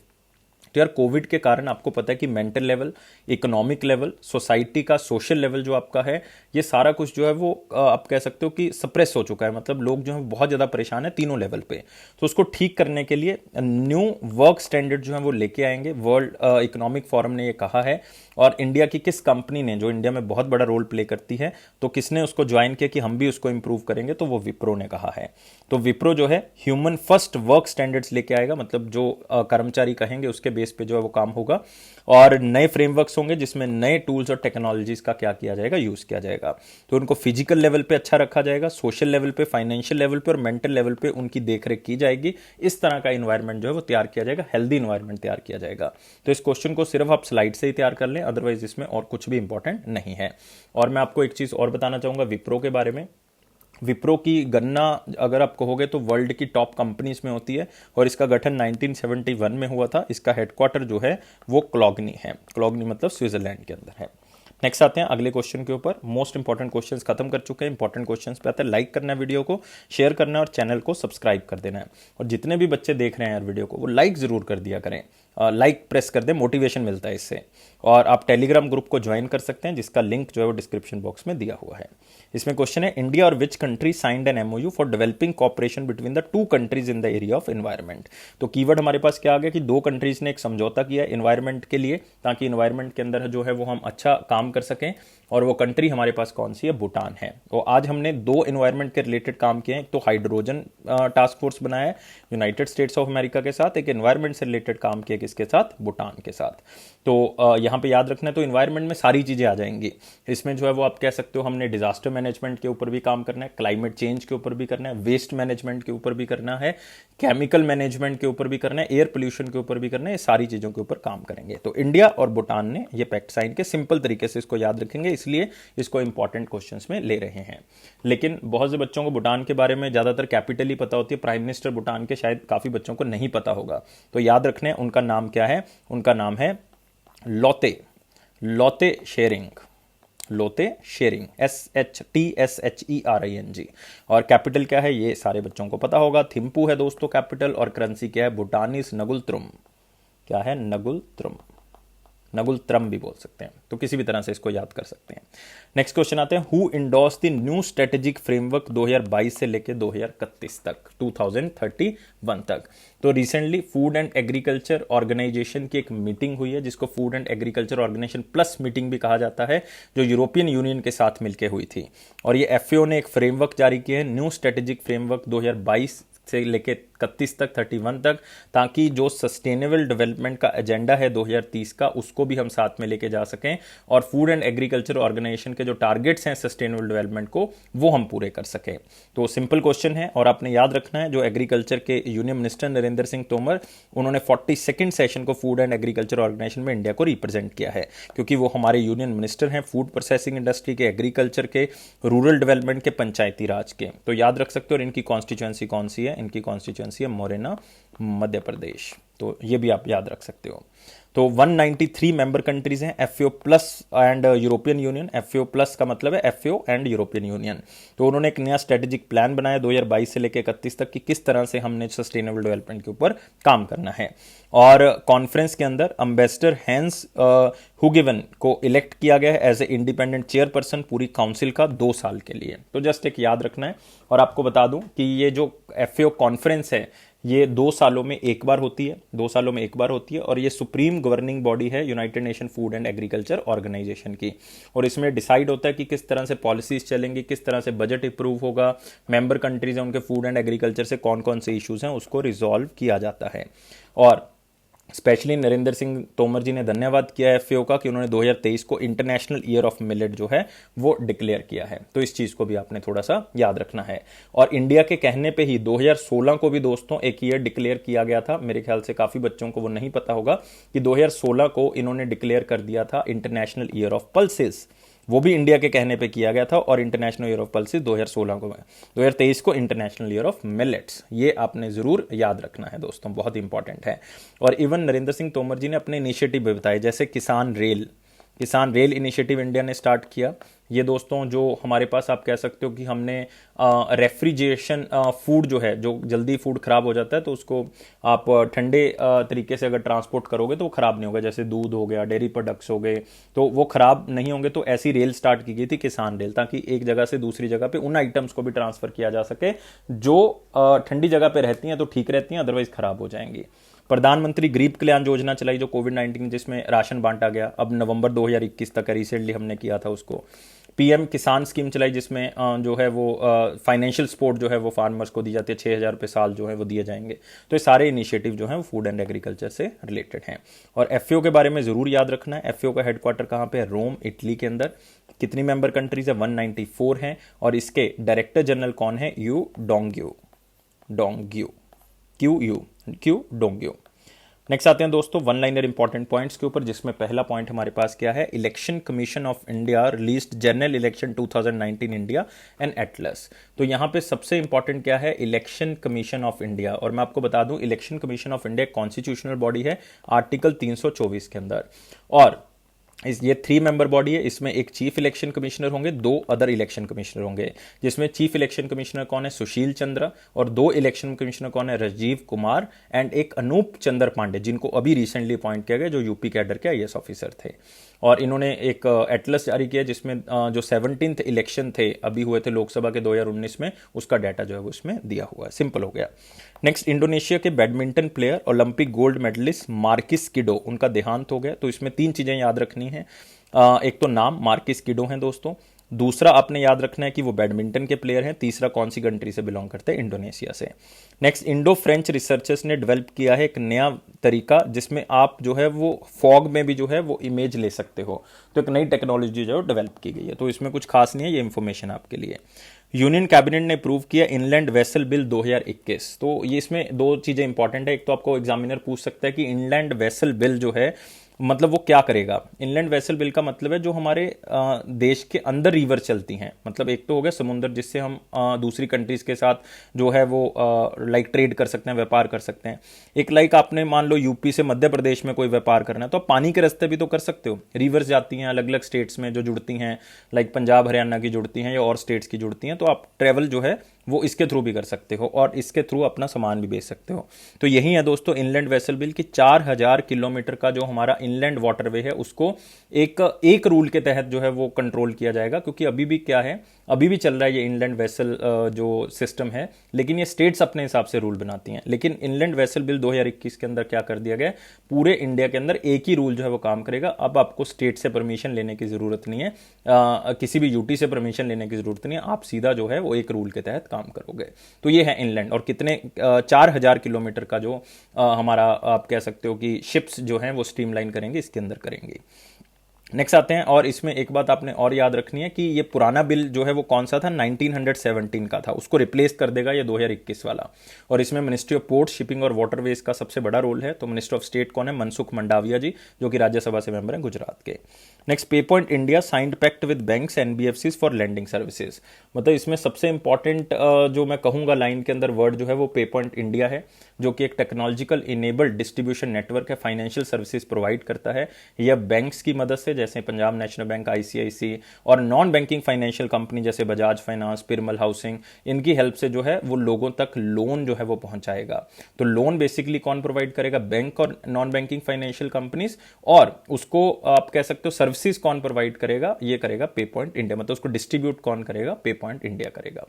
तो यार कोविड के कारण आपको पता है कि mental level, economic level, society का सोशल लेवल जो आपका है, ये सारा कुछ जो है वो आप कह सकते हो कि सप्रेस हो चुका है। मतलब लोग जो है बहुत ज़्यादा परेशान है तीनों लेवल पे। तो उसको ठीक करने के लिए न्यू वर्क स्टैंडर्ड जो है वो लेके आएंगे, वर्ल्ड इकोनॉमिक फोरम ने ये कहा है। और इंडिया की किस कंपनी ने, जो इंडिया में बहुत बड़ा रोल प्ले करती है, तो किसने उसको ज्वाइन किया कि हम भी उसको इंप्रूव करेंगे? तो वो विप्रो ने कहा है। तो विप्रो जो है ह्यूमन फर्स्ट वर्क स्टैंडर्ड्स लेके आएगा, मतलब जो कर्मचारी कहेंगे उसके बेस पे जो है वो काम होगा। और नए फ्रेमवर्क्स होंगे जिसमें नए टूल्स और टेक्नोलॉजीज का क्या किया जाएगा? यूज किया जाएगा। तो उनको फिजिकल लेवल पे अच्छा रखा जाएगा, सोशल लेवल पे, फाइनेंशियल लेवल पे और मेंटल लेवल पे उनकी देखरेख की जाएगी। इस तरह का इन्वायरमेंट जो है वो तैयार किया जाएगा, हेल्दी इन्वायरमेंट तैयार किया जाएगा। तो इस क्वेश्चन को सिर्फ आप स्लाइड से ही तैयार कर लें, अदरवाइज इसमें और कुछ भी इंपॉर्टेंट नहीं है। और मैं आपको एक चीज और बताना चाहूंगा विप्रो के बारे में। विप्रो की गन्ना अगर आप कहोगे तो वर्ल्ड की टॉप कंपनीज में होती है, और इसका गठन 1971 में हुआ था। इसका हेडक्वार्टर जो है वो क्लॉगनी है। क्लॉगनी मतलब स्विट्जरलैंड के अंदर है। नेक्स्ट आते हैं अगले क्वेश्चन के ऊपर। मोस्ट इंपॉर्टेंट क्वेश्चंस खत्म कर चुके हैं, इंपॉर्टेंट क्वेश्चंस पे आते हैं। लाइक करना है वीडियो को, शेयर करना है और चैनल को सब्सक्राइब कर देना है। और जितने भी बच्चे देख रहे हैं यार वीडियो को, वो लाइक जरूर कर दिया करें, लाइक प्रेस कर दें, मोटिवेशन मिलता है इससे। और आप टेलीग्राम ग्रुप को ज्वाइन कर सकते हैं, जिसका लिंक जो है वो डिस्क्रिप्शन बॉक्स में दिया हुआ है। इसमें क्वेश्चन है, इंडिया और which country signed an MOU for developing cooperation between the two countries in the area of environment. तो कीवर्ड हमारे पास क्या आ गया कि दो कंट्रीज ने एक समझौता किया एनवायरमेंट के लिए, ताकि एनवायरमेंट के अंदर जो है वो हम अच्छा काम कर सकें। और वो कंट्री हमारे पास कौन सी है? भूटान है। तो आज हमने दो एनवायरमेंट के रिलेटेड काम किए हैं। एक तो हाइड्रोजन टास्क फोर्स बनाया है यूनाइटेड स्टेट्स ऑफ अमेरिका के साथ, एक एनवायरमेंट से रिलेटेड काम किया किसके साथ? भूटान के साथ। तो यहाँ पे याद रखना है, तो एनवायरमेंट में सारी चीजें आ जाएंगी। इसमें जो है वो आप कह सकते हो हमने डिजास्टर मैनेजमेंट के ऊपर भी काम करना है, क्लाइमेट चेंज के ऊपर भी करना है, वेस्ट मैनेजमेंट के ऊपर भी करना है, केमिकल मैनेजमेंट के ऊपर भी करना है, एयर पोल्यूशन के ऊपर भी करना है। ये सारी चीजों के ऊपर काम करेंगे। तो इंडिया और भूटान ने ये पैक्ट साइन के, सिंपल तरीके से इसको याद रखेंगे, इसलिए इसको इंपॉर्टेंट क्वेश्चंस में ले रहे हैं। लेकिन बहुत से बच्चों को भूटान के बारे में ज्यादातर कैपिटल ही पता होती है, प्राइम मिनिस्टर भूटान के शायद काफी बच्चों को नहीं पता होगा। तो याद रखने, उनका नाम क्या है? उनका नाम है लोते, लोते शेरिंग, लोते शेरिंग, SHTSHERING। और कैपिटल क्या है ये सारे बच्चों को पता होगा, थिम्पू है दोस्तों कैपिटल। और करेंसी क्या है? भूटानीस नगुलत्रम। क्या है? नगुलत्रम, नगुलत्रम भी बोल सकते हैं। तो किसी भी तरह से इसको याद कर सकते हैं। नेक्स्ट क्वेश्चन आते हैं, who endorse the new strategic framework 2022 से लेकर 2031 तक, 2031 तक। तो recently food and agriculture organization की एक मीटिंग हुई है, जिसको food and agriculture organization plus meeting भी कहा जाता है, जो यूरोपियन यूनियन के साथ मिलकर हुई थी। और ये FAO ने एक फ्रेमवर्क जारी किया है, न्यू स्ट्रेटेजिक फ्रेमवर्क 2022 से लेके 31 तक, 31 तक, ताकि जो सस्टेनेबल डेवलपमेंट का एजेंडा है 2030 का, उसको भी हम साथ में लेके जा सकें। और फूड एंड एग्रीकल्चर ऑर्गेनाइजेशन के जो टारगेट्स हैं सस्टेनेबल डेवलपमेंट को, वो हम पूरे कर सकें। तो सिंपल क्वेश्चन है, और आपने याद रखना है, जो एग्रीकल्चर के यूनियन मिनिस्टर नरेंद्र सिंह तोमर, उन्होंने 42nd सेशन को फूड एंड एग्रीकल्चर ऑर्गेनाइजेशन में इंडिया को रिप्रेजेंट किया है, क्योंकि वो हमारे यूनियन मिनिस्टर हैं फूड प्रोसेसिंग इंडस्ट्री के, एग्रीकल्चर के, रूरल डेवलपमेंट के, पंचायती राज के। तो याद रख सकते हो। और इनकी कॉन्स्टिट्यूएंसी कौन सी है? इनकी कॉन्स्टिट्यूएंसी है मोरेना, मध्य प्रदेश। तो ये भी आप याद रख सकते हो। तो 193 मेंबर कंट्रीज हैं, FAO plus and European union. FAO plus का मतलब है FAO एंड यूरोपियन यूनियन। तो उन्होंने एक नया स्ट्रेटेजिक प्लान बनाया 2022 से लेकर 31 तक की, किस तरह से हमने सस्टेनेबल डेवलपमेंट के ऊपर काम करना है। और कॉन्फ्रेंस के अंदर एम्बेसडर हैंस हुगिवन को इलेक्ट किया गया है एज ए इंडिपेंडेंट चेयरपर्सन पूरी काउंसिल का 2 साल के लिए। तो जस्ट एक याद रखना है। और आपको बता दूं कि ये जो FAO कॉन्फ्रेंस है, ये 2 सालों में एक बार होती है, 2 सालों में एक बार होती है। और ये सुप्रीम गवर्निंग बॉडी है United Nation food and agriculture organization की। और इसमें डिसाइड होता है कि किस तरह से पॉलिसीज चलेंगी, किस तरह से बजट इंप्रूव होगा, मेंबर कंट्रीज हैं उनके फूड एंड एग्रीकल्चर से कौन कौन से इश्यूज हैं उसको रिजॉल्व किया जाता है। और स्पेशली नरेंद्र सिंह तोमर जी ने धन्यवाद किया है FAO का कि उन्होंने 2023 को इंटरनेशनल ईयर ऑफ मिलेट जो है वो डिक्लेयर किया है। तो इस चीज को भी आपने थोड़ा सा याद रखना है। और इंडिया के कहने पे ही 2016 को भी दोस्तों एक ईयर डिक्लेयर किया गया था। मेरे ख्याल से काफी बच्चों को वो नहीं पता होगा कि 2016 को इन्होंने डिक्लेयर कर दिया था इंटरनेशनल ईयर ऑफ पल्सेस। वो भी इंडिया के कहने पे किया गया था। और इंटरनेशनल ईयर ऑफ पल्सेस 2016 को, 2023 को इंटरनेशनल ईयर ऑफ मिलेट्स। ये आपने जरूर याद रखना है दोस्तों, बहुत इंपॉर्टेंट है। और इवन नरेंद्र सिंह तोमर जी ने अपने इनिशिएटिव भी बताए, जैसे किसान रेल, किसान रेल इनिशिएटिव इंडिया ने स्टार्ट किया। ये दोस्तों जो हमारे पास आप कह सकते हो कि हमने रेफ्रिजरेशन फूड जो है, जो जल्दी फूड खराब हो जाता है, तो उसको आप ठंडे तरीके से अगर ट्रांसपोर्ट करोगे तो वो खराब नहीं होगा। जैसे दूध हो गया, डेयरी प्रोडक्ट्स हो गए, तो वो खराब नहीं होंगे। तो ऐसी रेल स्टार्ट की गई थी किसान रेल, ताकि एक जगह से दूसरी जगह पे उन आइटम्स को भी ट्रांसफर किया जा सके जो ठंडी जगह पे रहती हैं तो ठीक रहती हैं, अदरवाइज खराब हो जाएंगी। प्रधानमंत्री गरीब कल्याण योजना चलाई जो कोविड-19, जिसमें राशन बांटा गया, अब नवंबर 2021 तक रिसेंटली हमने किया था उसको। PM किसान स्कीम चलाई, जिसमें जो है वो फाइनेंशियल सपोर्ट जो है वो फार्मर्स को दी जाती है, 6,000 रुपये साल जो है वो दिए जाएंगे। तो ये सारे इनिशिएटिव जो हैं वो फूड एंड एग्रीकल्चर से रिलेटेड हैं। और FAO के बारे में जरूर याद रखना है। FAO का हेडक्वार्टर कहाँ पे है? रोम, इटली के अंदर। कितनी मेंबर कंट्रीज है? 194 हैं। और इसके डायरेक्टर जनरल कौन है? You Dongyu, Dongyu, Q Dongyu. Next आते हैं दोस्तों वन लाइनर इंपॉर्टेंट पॉइंट्स के ऊपर, जिसमें पहला पॉइंट हमारे पास क्या है, election commission of India released general election 2019 India and Atlas. तो यहाँ पे सबसे इंपॉर्टेंट क्या है, इलेक्शन कमीशन ऑफ इंडिया। और मैं आपको बता दूं election commission of India constitutional body है आर्टिकल 324 के अंदर, और ये 3 मेंबर बॉडी है। इसमें एक चीफ इलेक्शन कमिश्नर होंगे, 2 अदर इलेक्शन कमिश्नर होंगे, जिसमें चीफ इलेक्शन कमिश्नर कौन है, सुशील चंद्र, और 2 इलेक्शन कमिश्नर कौन है, राजीव कुमार एंड एक अनूप चंद्र पांडे, जिनको अभी रिसेंटली अपॉइंट किया गया, जो यूपी कैडर के आईएएस ऑफिसर थे। और इन्होंने एक एटलस जारी किया जिसमें जो 17th इलेक्शन थे अभी हुए थे लोकसभा के 2019 में, उसका डाटा जो है वो इसमें दिया हुआ है। सिंपल हो गया। नेक्स्ट, इंडोनेशिया के badminton player Olympic gold medallist Markis Kido, उनका देहांत हो गया। तो इसमें 3 चीजें याद रखनी है। एक तो नाम मार्किस किडो हैं दोस्तों, दूसरा आपने याद रखना है कि वो बैडमिंटन के प्लेयर हैं, तीसरा कौन सी कंट्री से बिलोंग करते हैं, इंडोनेशिया से। नेक्स्ट, इंडो फ्रेंच रिसर्चर्स ने डेवलप किया है एक नया तरीका जिसमें आप जो है वो फॉग में भी जो है वो इमेज ले सकते हो। तो एक नई टेक्नोलॉजी जो है डेवलप की गई है। तो इसमें कुछ खास नहीं है, ये इंफॉर्मेशन आपके लिए। यूनियन कैबिनेट ने अप्रूव किया इनलैंड वेसल बिल 2021। तो ये इसमें 2 चीजें इंपॉर्टेंट है। एक तो आपको एग्जामिनर पूछ सकता है कि इनलैंड वेसल बिल जो है मतलब वो क्या करेगा। इनलैंड वेसल बिल का मतलब है जो हमारे देश के अंदर रिवर चलती हैं, मतलब एक तो हो गया समुद्र जिससे हम दूसरी कंट्रीज के साथ जो है वो लाइक ट्रेड कर सकते हैं, व्यापार कर सकते हैं। एक लाइक आपने मान लो यूपी से मध्य प्रदेश में कोई व्यापार करना है तो आप पानी के रास्ते भी तो कर सकते हो। रिवर्स जाती हैं अलग अलग स्टेट्स में जो जुड़ती हैं, लाइक पंजाब हरियाणा की जुड़ती हैं या और स्टेट्स की जुड़ती हैं, तो आप ट्रेवल जो है वो इसके थ्रू भी कर सकते हो और इसके थ्रू अपना सामान भी बेच सकते हो। तो यही है दोस्तों इनलैंड वेसल बिल की 4000 किलोमीटर का जो हमारा इनलैंड वाटरवे है उसको एक रूल के तहत जो है वो कंट्रोल किया जाएगा। क्योंकि अभी भी क्या है, अभी भी चल रहा है ये इनलैंड वेसल जो सिस्टम है, लेकिन ये स्टेट्स अपने हिसाब से रूल बनाती हैं। लेकिन इनलैंड वेसल बिल 2021 के अंदर क्या कर दिया गया, पूरे इंडिया के अंदर एक ही रूल जो है वो काम करेगा। अब आपको स्टेट से परमिशन लेने की जरूरत नहीं है, किसी भी यूटी से परमिशन लेने की जरूरत नहीं है, आप सीधा जो है वो एक रूल के तहत काम करोगे। तो ये है इनलैंड। और कितने 4000 किलोमीटर का जो हमारा आप कह सकते हो कि शिप्स जो हैं वो स्ट्रीमलाइन करेंगे, इसके अंदर करेंगे। नेक्स्ट आते हैं, और इसमें एक बात आपने और याद रखनी है कि ये पुराना बिल जो है वो कौन सा था, 1917 का था, उसको रिप्लेस कर देगा ये 2021 वाला। और इसमें मिनिस्ट्री ऑफ पोर्ट शिपिंग और वाटरवेज का सबसे बड़ा रोल है। तो मिनिस्टर ऑफ स्टेट कौन है, मनसुख मंडाविया जी, जो कि राज्यसभा से मेंबर हैं गुजरात के। Next, pay point India signed pact with banks NBFCs for lending services. मतलब इसमें सबसे इंपॉर्टेंट जो मैं कहूंगा लाइन के अंदर वर्ड जो है वो पे पॉइंट इंडिया है, जो कि एक टेक्नोलॉजिकल इनेबल्ड डिस्ट्रीब्यूशन नेटवर्क है, फाइनेंशियल सर्विसेज प्रोवाइड करता है। यह बैंक्स की मदद से जैसे पंजाब नेशनल बैंक, आईसीआईसी और नॉन बैंकिंग फाइनेंशियल कंपनी जैसे बजाज फाइनेंस, पिरमल हाउसिंग, इनकी हेल्प से जो है वो लोगों तक लोन जो है वो पहुंचाएगा। तो लोन बेसिकली कौन प्रोवाइड करेगा, बैंक और नॉन बैंकिंग फाइनेंशियल कंपनीज, और उसको आप कह सकते हो सर्विसेज कौन प्रोवाइड करेगा, ये करेगा पे पॉइंट इंडिया। मतलब उसको डिस्ट्रीब्यूट कौन करेगा, पे पॉइंट इंडिया करेगा।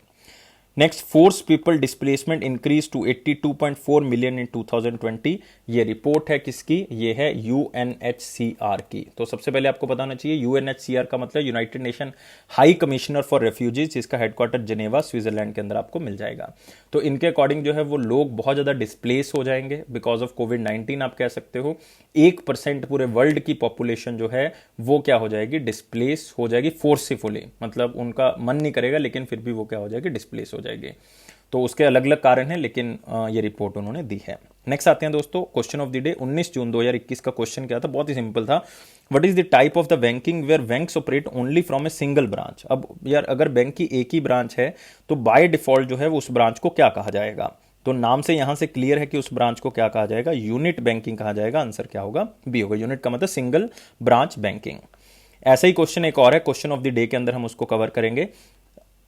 Next, force people displacement increase to 82.4 million in 2020। ये रिपोर्ट है किसकी, ये है यूएनएचसीआर की। तो सबसे पहले आपको बताना चाहिए यूएनएचसीआर का मतलब United nation high commissioner for refugees, जिसका हेडक्वार्टर जेनेवा स्विट्जरलैंड के अंदर आपको मिल जाएगा। तो इनके अकॉर्डिंग जो है वो लोग बहुत ज्यादा डिस्प्लेस हो जाएंगे बिकॉज ऑफ कोविड-19। आप कह सकते हो 1% पूरे वर्ल्ड की पॉपुलेशन जो है वो क्या हो जाएगी, डिस्प्लेस हो जाएगी फोर्सिफुली। मतलब उनका मन नहीं करेगा लेकिन फिर भी वो क्या हो जाएगी, डिस्प्लेस हो जाएगी। तो उसके अलग अलग कारण हैं, लेकिन ये रिपोर्ट उन्होंने दी है। नेक्स्ट आते हैं दोस्तों क्वेश्चन ऑफ द डे। 19 जून 2021 का क्वेश्चन क्या था, बहुत ही सिंपल था। What is the type of the banking where banks operate only from a single branch. अब यार अगर बैंक की एक ही ब्रांच है तो बाय डिफॉल्ट जो है उस ब्रांच को क्या कहा जाएगा। तो नाम से यहां से क्लियर है कि उस ब्रांच को क्या कहा जाएगा, यूनिट बैंकिंग कहा जाएगा। आंसर क्या होगा, बी होगा। यूनिट का मतलब सिंगल ब्रांच बैंकिंग। ऐसा ही क्वेश्चन एक और है, क्वेश्चन ऑफ द डे के अंदर हम उसको कवर करेंगे।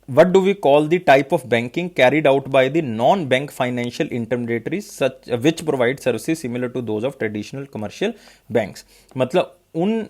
What do we call the type of banking carried out by the non-bank financial intermediaries such which provide services similar to those of traditional commercial banks। मतलब उन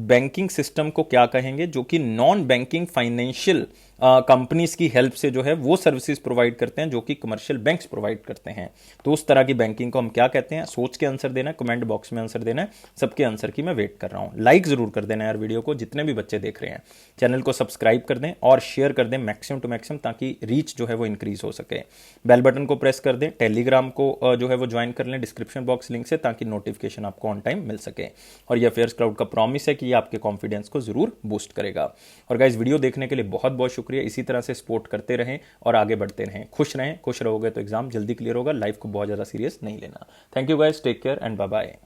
banking system को क्या कहेंगे जो कि नॉन बैंकिंग फाइनेंशियल कंपनीज की help से जो है वो सर्विसेज प्रोवाइड करते हैं जो कि कमर्शियल बैंक्स प्रोवाइड करते हैं। तो उस तरह की बैंकिंग को हम क्या कहते हैं, सोच के आंसर देना है, कमेंट बॉक्स में आंसर देना है। सबके आंसर की मैं वेट कर रहा हूं। लाइक जरूर कर देना यार वीडियो को, जितने भी बच्चे देख रहे हैं। चैनल को सब्सक्राइब कर दें और शेयर कर दें मैक्सिमम टू मैक्सिमम, ताकि रीच जो है वो इंक्रीज हो सके। बेल बटन को प्रेस कर दें, टेलीग्राम को जो है वो ज्वाइन कर लें डिस्क्रिप्शन बॉक्स लिंक से, ताकि नोटिफिकेशन आपको ऑन टाइम मिल सके। और ये अफेयर्स क्लाउड का प्रॉमिस है कि ये आपके कॉन्फिडेंस को जरूर बूस्ट करेगा। और गाइज वीडियो देखने के लिए बहुत बहुत शुक्रिया। इसी तरह से सपोर्ट करते रहें और आगे बढ़ते रहें। खुश रहें, खुश रहोगे तो एग्जाम जल्दी क्लियर होगा। लाइफ को बहुत ज़्यादा सीरियस नहीं लेना। Thank you guys, take care and bye bye.